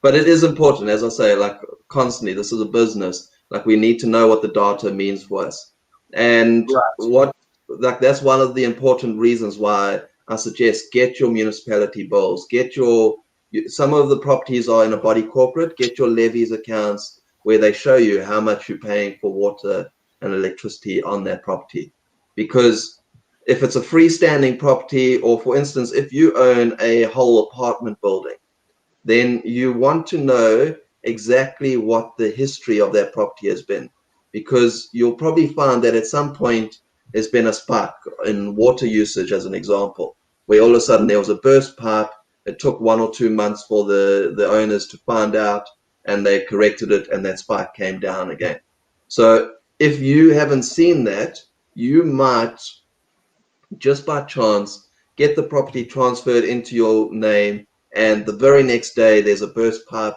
But it is important, as I say, like constantly, this is a business. Like we need to know what the data means for us. And Right. what, like that's one of the important reasons why I suggest get your municipality bills, get your, some of the properties are in a body corporate, get your levies accounts where they show you how much you're paying for water and electricity on that property. Because if it's a freestanding property, or for instance, if you own a whole apartment building, then you want to know exactly what the history of that property has been, because you'll probably find that at some point there's been a spike in water usage, as an example, where all of a sudden there was a burst pipe. It took 1 or 2 months for the owners to find out, and they corrected it, and that spike came down again. So if you haven't seen that, you might just by chance get the property transferred into your name, and the very next day there's a burst pipe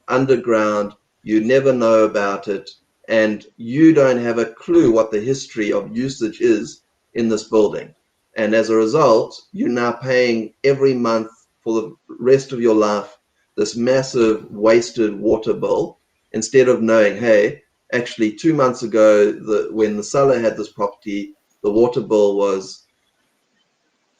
underground. You never know about it, and you don't have a clue what the history of usage is in this building. And as a result, you're now paying every month for the rest of your life this massive wasted water bill, instead of knowing, hey, actually 2 months ago, when the seller had this property, the water bill was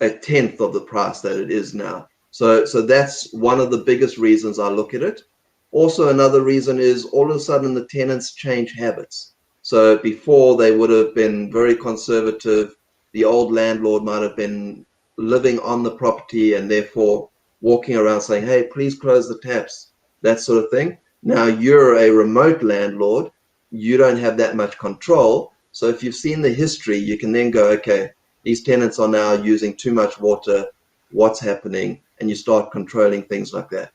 a tenth of the price that it is now. So that's one of the biggest reasons I look at it. Also, another reason is all of a sudden the tenants change habits. So before they would have been very conservative. The old landlord might have been living on the property and therefore walking around saying, hey, please close the taps, that sort of thing. Now you're a remote landlord. You don't have that much control. So if you've seen the history, you can then go, okay, these tenants are now using too much water, what's happening? And you start controlling things like that.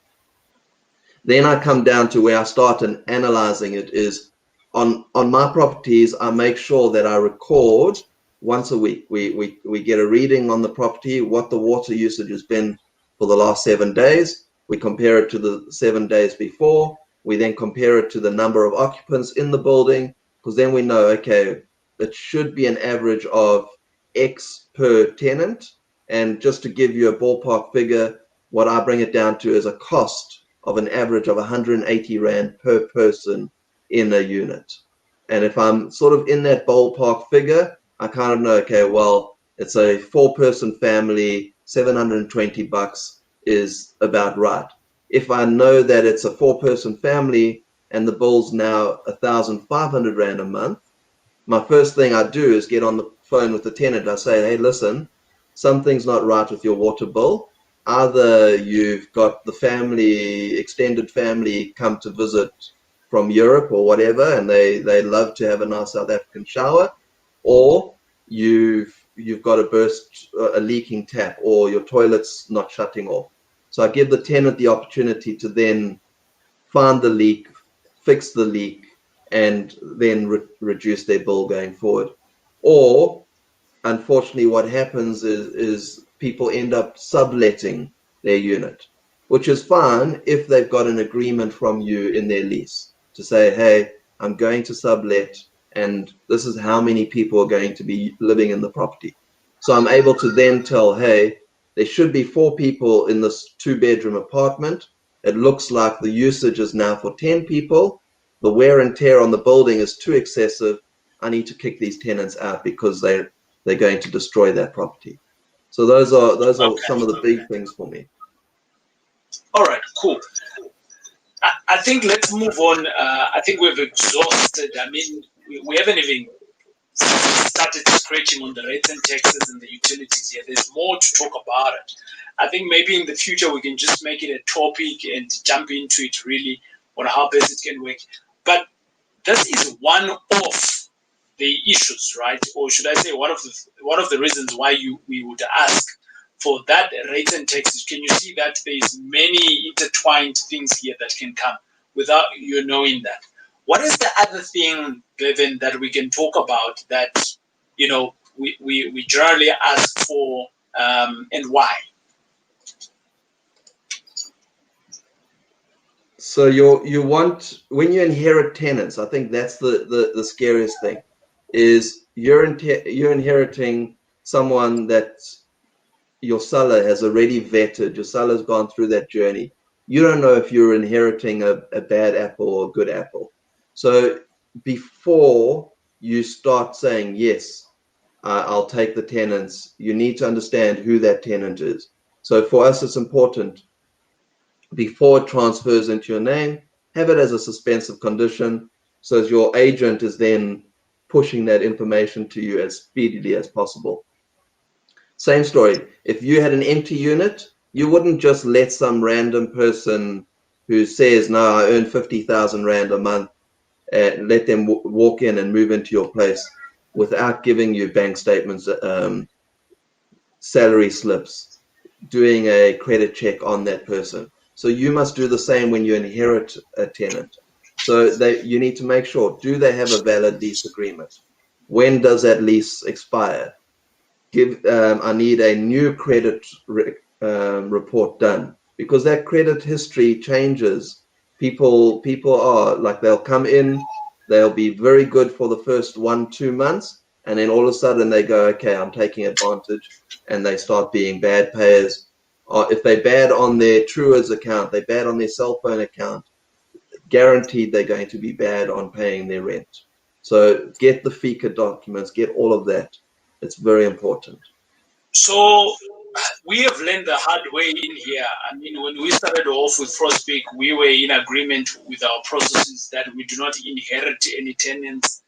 Then I come down to where I start analyzing it is on my properties. I make sure that I record once a week. We get a reading on the property, what the water usage has been for the last 7 days. We compare it to the 7 days before. We then compare it to the number of occupants in the building, because then we know, okay, it should be an average of X per tenant. And just to give you a ballpark figure, what I bring it down to is a cost of an average of 180 Rand per person in a unit. And if I'm sort of in that ballpark figure, I kind of know, okay, well, it's a 4-person family, 720 bucks is about right. If I know that it's a 4-person family and the bill's now 1,500 Rand a month, my first thing I do is get on the phone with the tenant. I say, hey, listen, something's not right with your water bill. Either you've got the family, extended family, come to visit from Europe or whatever, and they love to have a nice South African shower, or you've got a leaking tap, or your toilet's not shutting off. So I give the tenant the opportunity to then find the leak, fix the leak, and then reduce their bill going forward. Or unfortunately, what happens is people end up subletting their unit, which is fine if they've got an agreement from you in their lease to say, hey, I'm going to sublet, and this is how many people are going to be living in the property. So I'm able to then tell, hey, there should be 4 people in this 2-bedroom apartment. It looks like the usage is now for 10 people. The wear and tear on the building is too excessive. I need to kick these tenants out because they're going to destroy that property. So those are some of the big things for me. All right, cool. I think let's move on. I think we've exhausted. I mean, we haven't even started scratching on the rates and taxes and the utilities yet. There's more to talk about it. I think maybe in the future we can just make it a topic and jump into it really on how best it can work. But this is one of the issues, right? Or should I say one of the reasons why we would ask for that rates and taxes. Can you see that there's many intertwined things here that can come without you knowing that? What is the other thing, Bevin, that we can talk about that we generally ask for, and why? So you want, when you inherit tenants, I think that's the scariest thing, is you're inheriting someone that your seller has already vetted, your seller's gone through that journey. You don't know if you're inheriting a bad apple or a good apple. So before you start saying, yes, I'll take the tenants, you need to understand who that tenant is. So for us, it's important before it transfers into your name, have it as a suspensive condition so as your agent is then pushing that information to you as speedily as possible. Same story. If you had an empty unit, you wouldn't just let some random person who says, no, I earn 50,000 Rand a month, let them walk in and move into your place without giving you bank statements, salary slips, doing a credit check on that person. So you must do the same when you inherit a tenant. So you need to make sure, do they have a valid lease agreement? When does that lease expire? I need a new credit report done, because that credit history changes. People are like, they'll come in, they'll be very good for the first 1-2 months, and then all of a sudden they go, okay, I'm taking advantage, and they start being bad payers. Or if they bad on their Truers account, they bad on their cell phone account, guaranteed they're going to be bad on paying their rent. So get the FICA documents, get all of that. It's very important. So we have learned the hard way in here. I mean, when we started off with Frostpeak, we were in agreement with our processes that we do not inherit any tenants.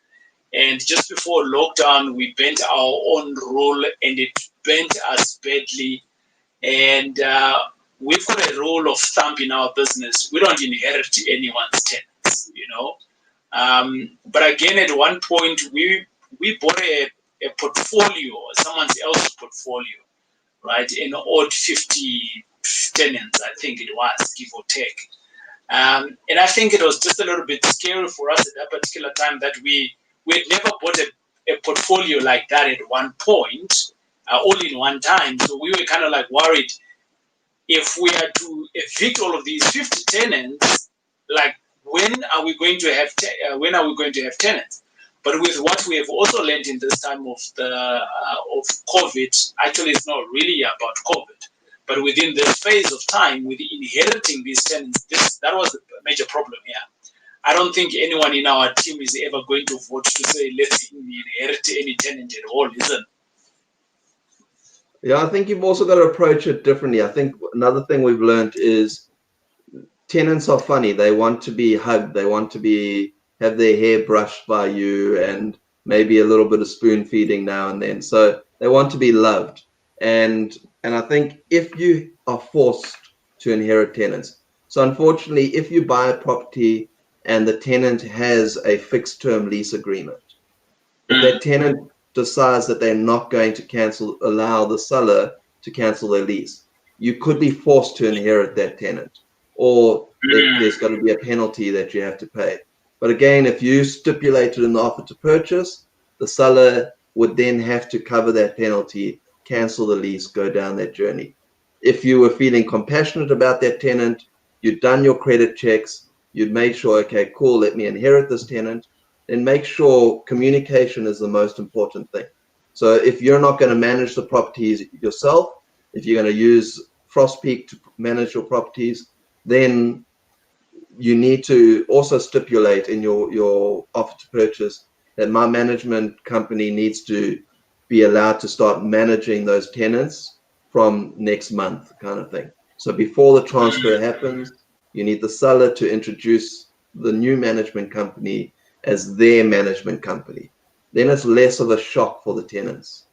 And just before lockdown, we bent our own rule, and it bent us badly. And we've got a rule of thumb in our business: we don't inherit anyone's tenants, you know. But again, at one point, we bought a portfolio, someone else's portfolio, right? An odd 50 tenants, I think it was, give or take. And I think it was just a little bit scary for us at that particular time that we had never bought a portfolio like that at one point, all in one time. So we were kind of like worried, if we had to evict all of these 50 tenants, like, when are we going to have tenants? But with what we have also learned in this time of of COVID, actually it's not really about COVID, but within this phase of time, with inheriting these tenants, that was a major problem here. I don't think anyone in our team is ever going to vote to say let's inherit any tenant at all, isn't it? Yeah, I think you've also got to approach it differently. I think another thing we've learned is tenants are funny. They want to be hugged. They want to have their hair brushed by you, and maybe a little bit of spoon feeding now and then. So they want to be loved. And I think if you are forced to inherit tenants, so unfortunately, if you buy a property and the tenant has a fixed term lease agreement, if that tenant decides that they're not going to allow the seller to cancel their lease, you could be forced to inherit that tenant, or there's got to be a penalty that you have to pay. But again, if you stipulated in the offer to purchase, the seller would then have to cover that penalty, cancel the lease, go down that journey. If you were feeling compassionate about that tenant, you'd done your credit checks, you'd made sure, okay, cool, let me inherit this tenant, then make sure communication is the most important thing. So if you're not going to manage the properties yourself, if you're going to use Frostpeak to manage your properties, then you need to also stipulate in your offer to purchase that my management company needs to be allowed to start managing those tenants from next month, kind of thing. So before the transfer happens, you need the seller to introduce the new management company as their management company. Then it's less of a shock for the tenants.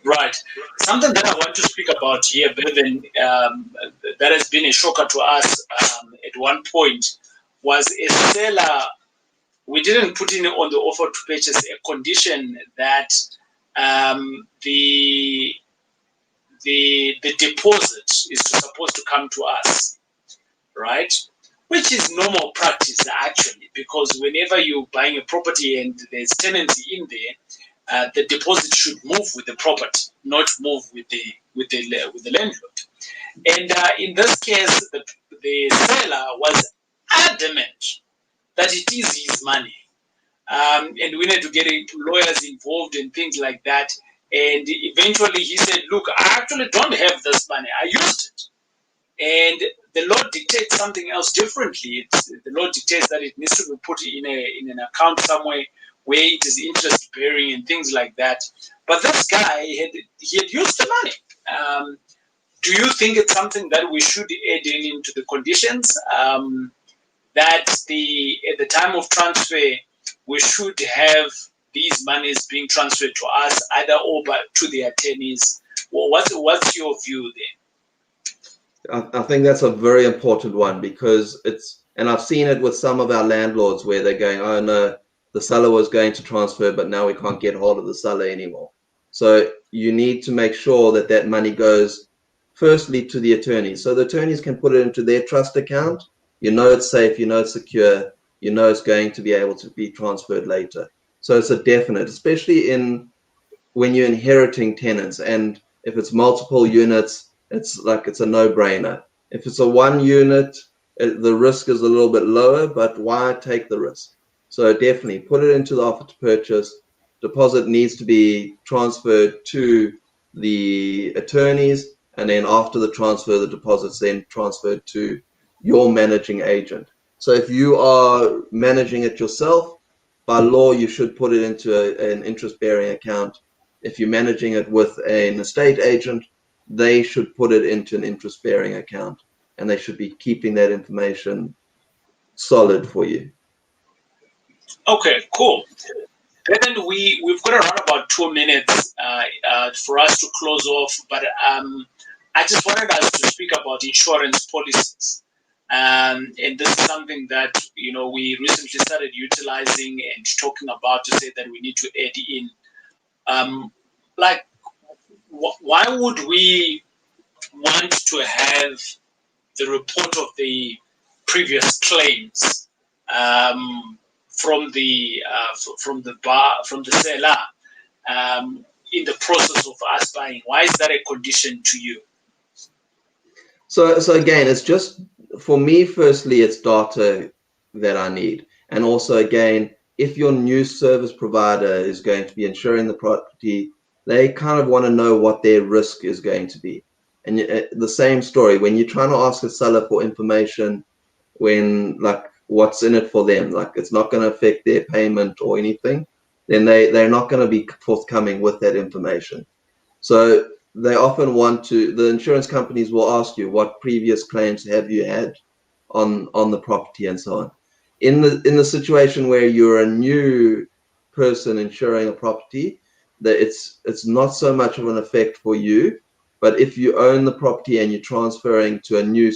Right. Something that I want to speak about here, Bevin, that has been a shocker to us at one point, was a seller. We didn't put in on the offer to purchase a condition that the deposit is supposed to come to us, right? Which is normal practice actually, because whenever you're buying a property and there's tenancy in there, the deposit should move with the property, not move with the landlord. And in this case, the seller was adamant that it is his money, and we need to get lawyers involved and things like that. And eventually he said, look, I actually don't have this money. I used it. And the law dictates something else differently. The law dictates that it needs to be put in an account somewhere where it is interest bearing and things like that. But this guy had used the money. Do you think it's something that we should add into the conditions, that at the time of transfer we should have these monies being transferred to us either or to the attorneys? Well, what's your view there? I think that's a very important one, because and I've seen it with some of our landlords where they're going, oh no, the seller was going to transfer, but now we can't get hold of the seller anymore. So you need to make sure that that money goes firstly to the attorneys. So the attorneys can put it into their trust account. You know it's safe, you know it's secure, you know it's going to be able to be transferred later. So it's a definite, especially when you're inheriting tenants. And if it's multiple units, it's a no-brainer. If it's a one unit, the risk is a little bit lower, but why take the risk? So definitely put it into the offer to purchase. Deposit needs to be transferred to the attorneys, and then after the transfer, the deposit's then transferred to your managing agent. So if you are managing it yourself, by law, you should put it into an interest-bearing account. If you're managing it with an estate agent, they should put it into an interest-bearing account, and they should be keeping that information solid for you. Okay, cool. Then we've got around about 2 minutes for us to close off, but I just wanted us to speak about insurance policies. And this is something that we recently started utilizing and talking about, to say that we need to add in. Why would we want to have the report of the previous claims from the seller in the process of us buying? Why is that a condition to you? So again, it's just, for me, firstly, it's data that I need. And also, again, if your new service provider is going to be insuring the property, they kind of want to know what their risk is going to be. And the same story, when you're trying to ask a seller for information, when what's in it for them, it's not going to affect their payment or anything, then they're not going to be forthcoming with that information. So they often the insurance companies will ask you, what previous claims have you had on the property and so on. In the situation where you're a new person insuring a property, that it's not so much of an effect for you. But if you own the property and you're transferring to a new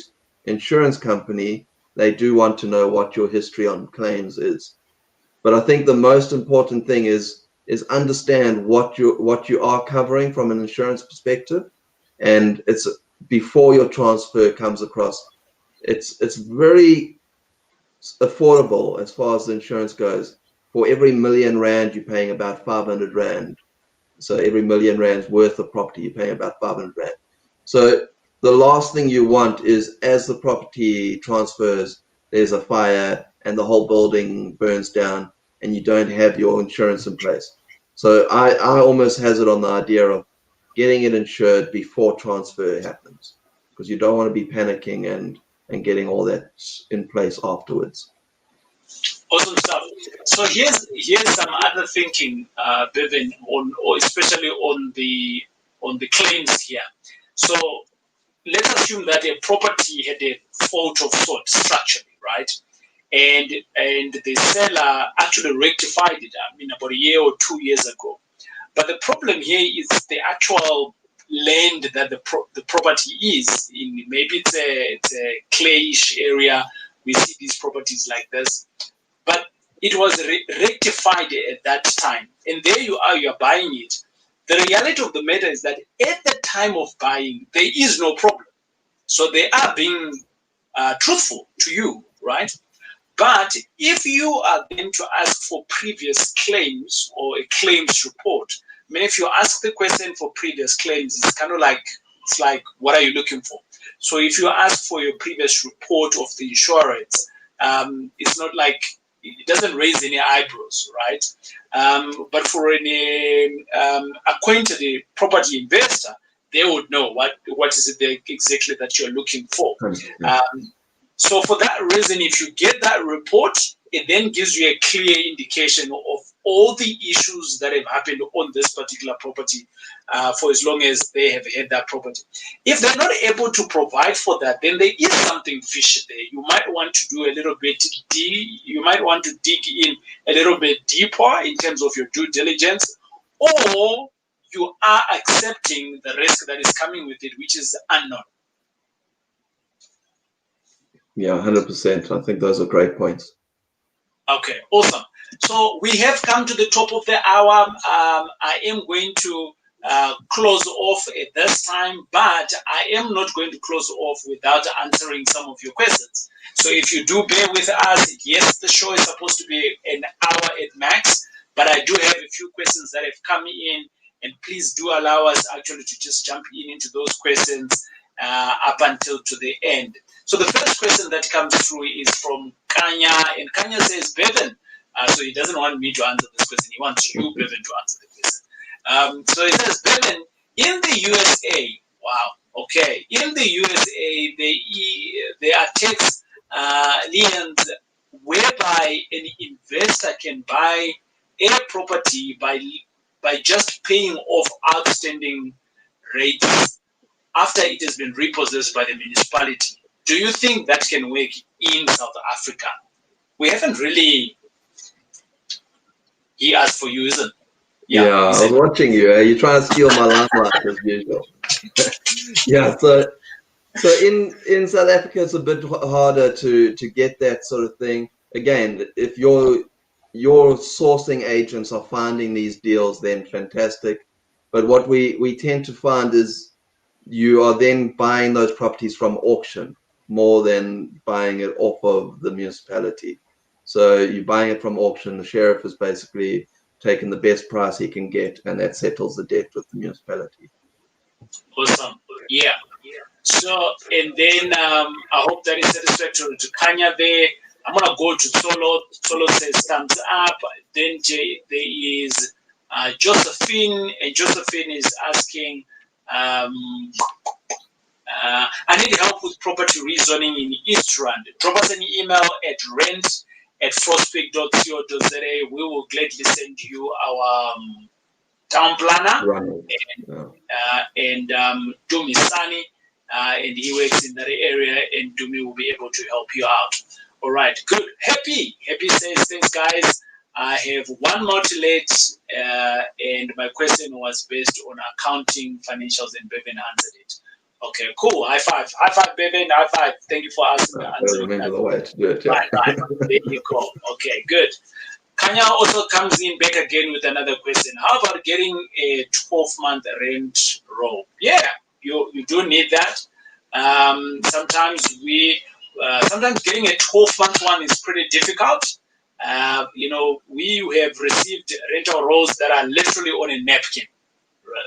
insurance company, they do want to know what your history on claims is. But I think the most important thing is understand what you are covering from an insurance perspective, and it's before your transfer comes across. It's very affordable as far as the insurance goes. For every R1 million, you're paying about 500 Rand. So every R1 million worth of property, you're paying about 500 Rand. So the last thing you want is, as the property transfers, there's a fire and the whole building burns down and you don't have your insurance in place. So I almost hazard on the idea of getting it insured before transfer happens, because you don't want to be panicking and getting all that in place afterwards. Awesome stuff. So here's some other thinking, Bevin, or especially on the claims here. So let's assume that a property had a fault of sorts structurally, right? And the seller actually rectified it, about a year or 2 years ago. But the problem here is the actual land that the property is in. Maybe it's a clayish area. We see these properties like this. But it was rectified at that time. And there you are, you're buying it. The reality of the matter is that at the time of buying, there is no problem. So they are being truthful to you, right? But if you are going to ask for previous claims or a claims report, if you ask the question for previous claims, it's kind of it's like, what are you looking for? So if you ask for your previous report of the insurance, it's not like it doesn't raise any eyebrows, right? But for an acquainted property investor, they would know what is it exactly that you're looking for. So for that reason, if you get that report, it then gives you a clear indication of all the issues that have happened on this particular property for as long as they have had that property. If they're not able to provide for that, then there is something fishy there. You might want to do a little bit you might want to dig in a little bit deeper in terms of your due diligence, or you are accepting the risk that is coming with it, which is unknown. Yeah, 100%. I think those are great points. Okay, awesome. So we have come to the top of the hour. I am going to close off at this time, but I am not going to close off without answering some of your questions. So if you do bear with us, yes, the show is supposed to be an hour at max, but I do have a few questions that have come in, and please do allow us actually to just jump into those questions up until to the end. So the first question that comes through is from Kanya, and Kanya says, Bevin, so he doesn't want me to answer this question, he wants you, Bevin, to answer the question. So he says, Bevin, in the USA, wow, okay, in the USA, there are tax liens whereby an investor can buy a property by just paying off outstanding rates after it has been repossessed by the municipality. Do you think that can work in South Africa? We haven't really. He asked for you, isn't? Yeah, I was watching you. You're trying to steal my limelight as usual. Yeah, so in South Africa, it's a bit harder to get that sort of thing. Again, if your sourcing agents are finding these deals, then fantastic. But what we tend to find is you are then buying those properties from auction more than buying it off of the municipality. So you're buying it from auction. The sheriff is basically taking the best price he can get, and that settles the debt with the municipality. Awesome. Yeah. So, and then I hope that is satisfactory to Kanya there. I'm going to go to Solo. Solo says thumbs up. Then there is Josephine, and Josephine is asking, I need help with property rezoning in East Rand. Drop us an email at rent@frostpeak.co.za. We will gladly send you our town planner and Dumi Sani, and he works in that area, and Dumi will be able to help you out. All right, good. Happy says, thanks guys. I have one more to let, and my question was based on accounting, financials, and Bevin answered it. Okay, cool. High five, Bevin. High five. Thank you for asking. I remember the way to do it. Yeah. Right. There you go. Okay, good. Kanya also comes in back again with another question. How about getting a 12-month rent roll? Yeah, you do need that. Sometimes getting a 12-month one is pretty difficult. We have received rental rolls that are literally on a napkin.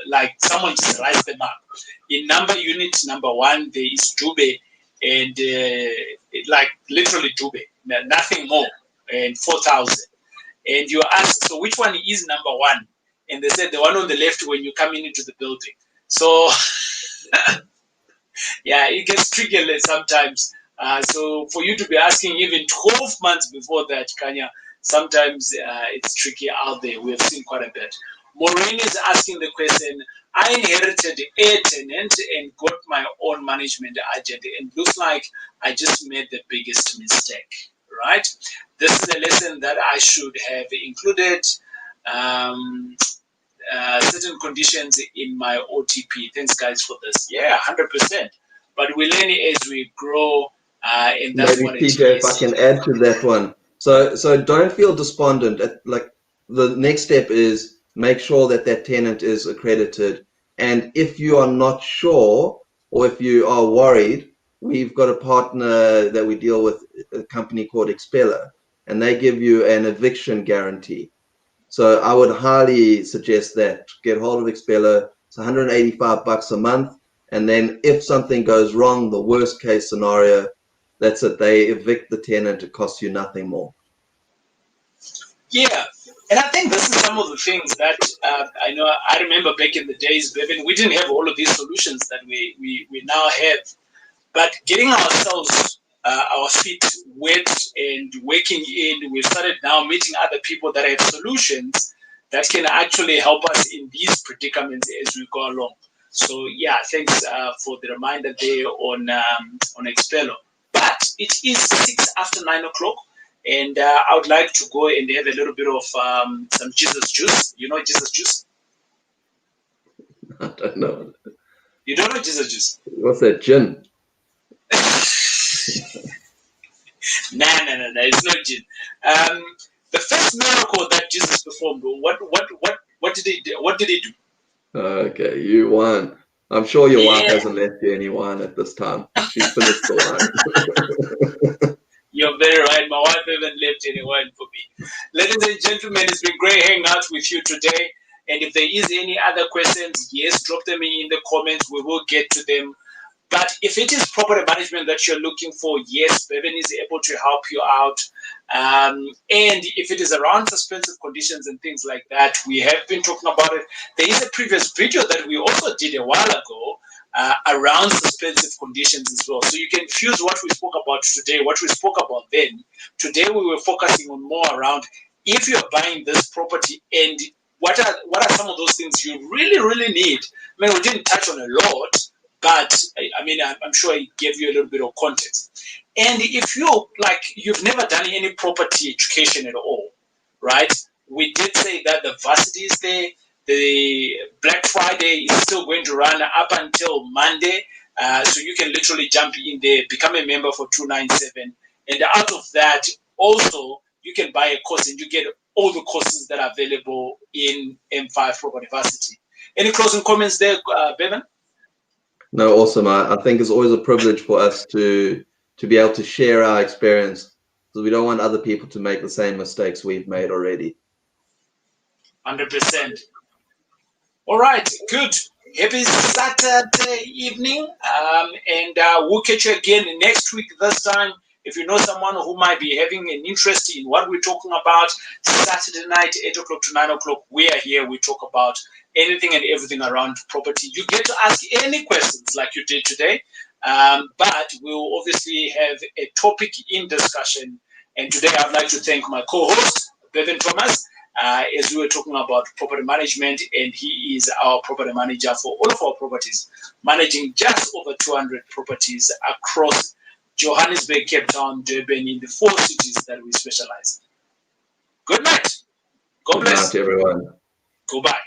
Like someone just writes them up. In unit number 1, there is Dube, and like literally Dube, nothing more, and 4,000. And you ask, so which one is number 1? And they said the one on the left when you come into the building. So yeah, it gets tricky sometimes. So for you to be asking even 12 months before that, Kanya, sometimes it's tricky out there. We have seen quite a bit. Maureen is asking the question, I inherited a tenant and got my own management agent, and looks like I just made the biggest mistake, right? This is a lesson that I should have included certain conditions in my OTP. Thanks, guys, for this. Yeah, 100%. But we learn as we grow, and that's maybe what TJ, it is. if I can add to that one. So don't feel despondent. Like the next step is make sure that tenant is accredited. And if you are not sure, or if you are worried, we've got a partner that we deal with, a company called Expeller, and they give you an eviction guarantee. So I would highly suggest that. Get hold of Expeller. It's $185 a month. And then if something goes wrong, the worst case scenario, that's it. They evict the tenant. It costs you nothing more. Yeah, and I think this is some of the things that I know. I remember back in the days, Bevin, we didn't have all of these solutions that we now have. But getting ourselves, our feet wet and working in, we've started now meeting other people that have solutions that can actually help us in these predicaments as we go along. So yeah, thanks for the reminder there on Expello. But it is 6 after 9 o'clock, and I would like to go and have a little bit of some Jesus juice. You know Jesus juice? I don't know. You don't know Jesus juice? What's that, gin? No, it's not gin. The first miracle that Jesus performed, what did he do? What did he do? Okay, you won. I'm sure your wife Yeah, hasn't left you any wine at this time. She's finished the wine. you're very right. My wife haven't left any wine for me. Ladies and gentlemen, it's been great hanging out with you today. And if there is any other questions, yes, drop them in the comments. We will get to them. But if it is property management that you're looking for, yes, Bevin is able to help you out. And if it is around suspensive conditions and things like that, we have been talking about it. There is a previous video that we also did a while ago around suspensive conditions as well. So you can fuse what we spoke about today, what we spoke about then. Today we were focusing on more around if you're buying this property and what are some of those things you really need. I mean, we didn't touch on a lot, but I mean, I'm sure it gave you a little bit of context. And if you've never done any property education at all, right? We did say that the varsity is there. The Black Friday is still going to run up until Monday. So you can literally jump in there, become a member for 297. And out of that, also, you can buy a course and you get all the courses that are available in M5 Property Varsity. Any closing comments there, Bevin? No, awesome. I think it's always a privilege for us to be able to share our experience, because we don't want other people to make the same mistakes we've made already. 100%. All right, good. Happy Saturday evening. And we'll catch you again next week this time. If you know someone who might be having an interest in what we're talking about, Saturday night, 8 o'clock to 9 o'clock, we are here. We talk about anything and everything around property. You get to ask any questions like you did today, but we'll obviously have a topic in discussion. And today I'd like to thank my co-host, Bevin Thomas, as we were talking about property management, and he is our property manager for all of our properties, managing just over 200 properties across Johannesburg, Cape Town, Durban, in the 4 cities that we specialize. Good night. God Good bless. night, everyone. Goodbye.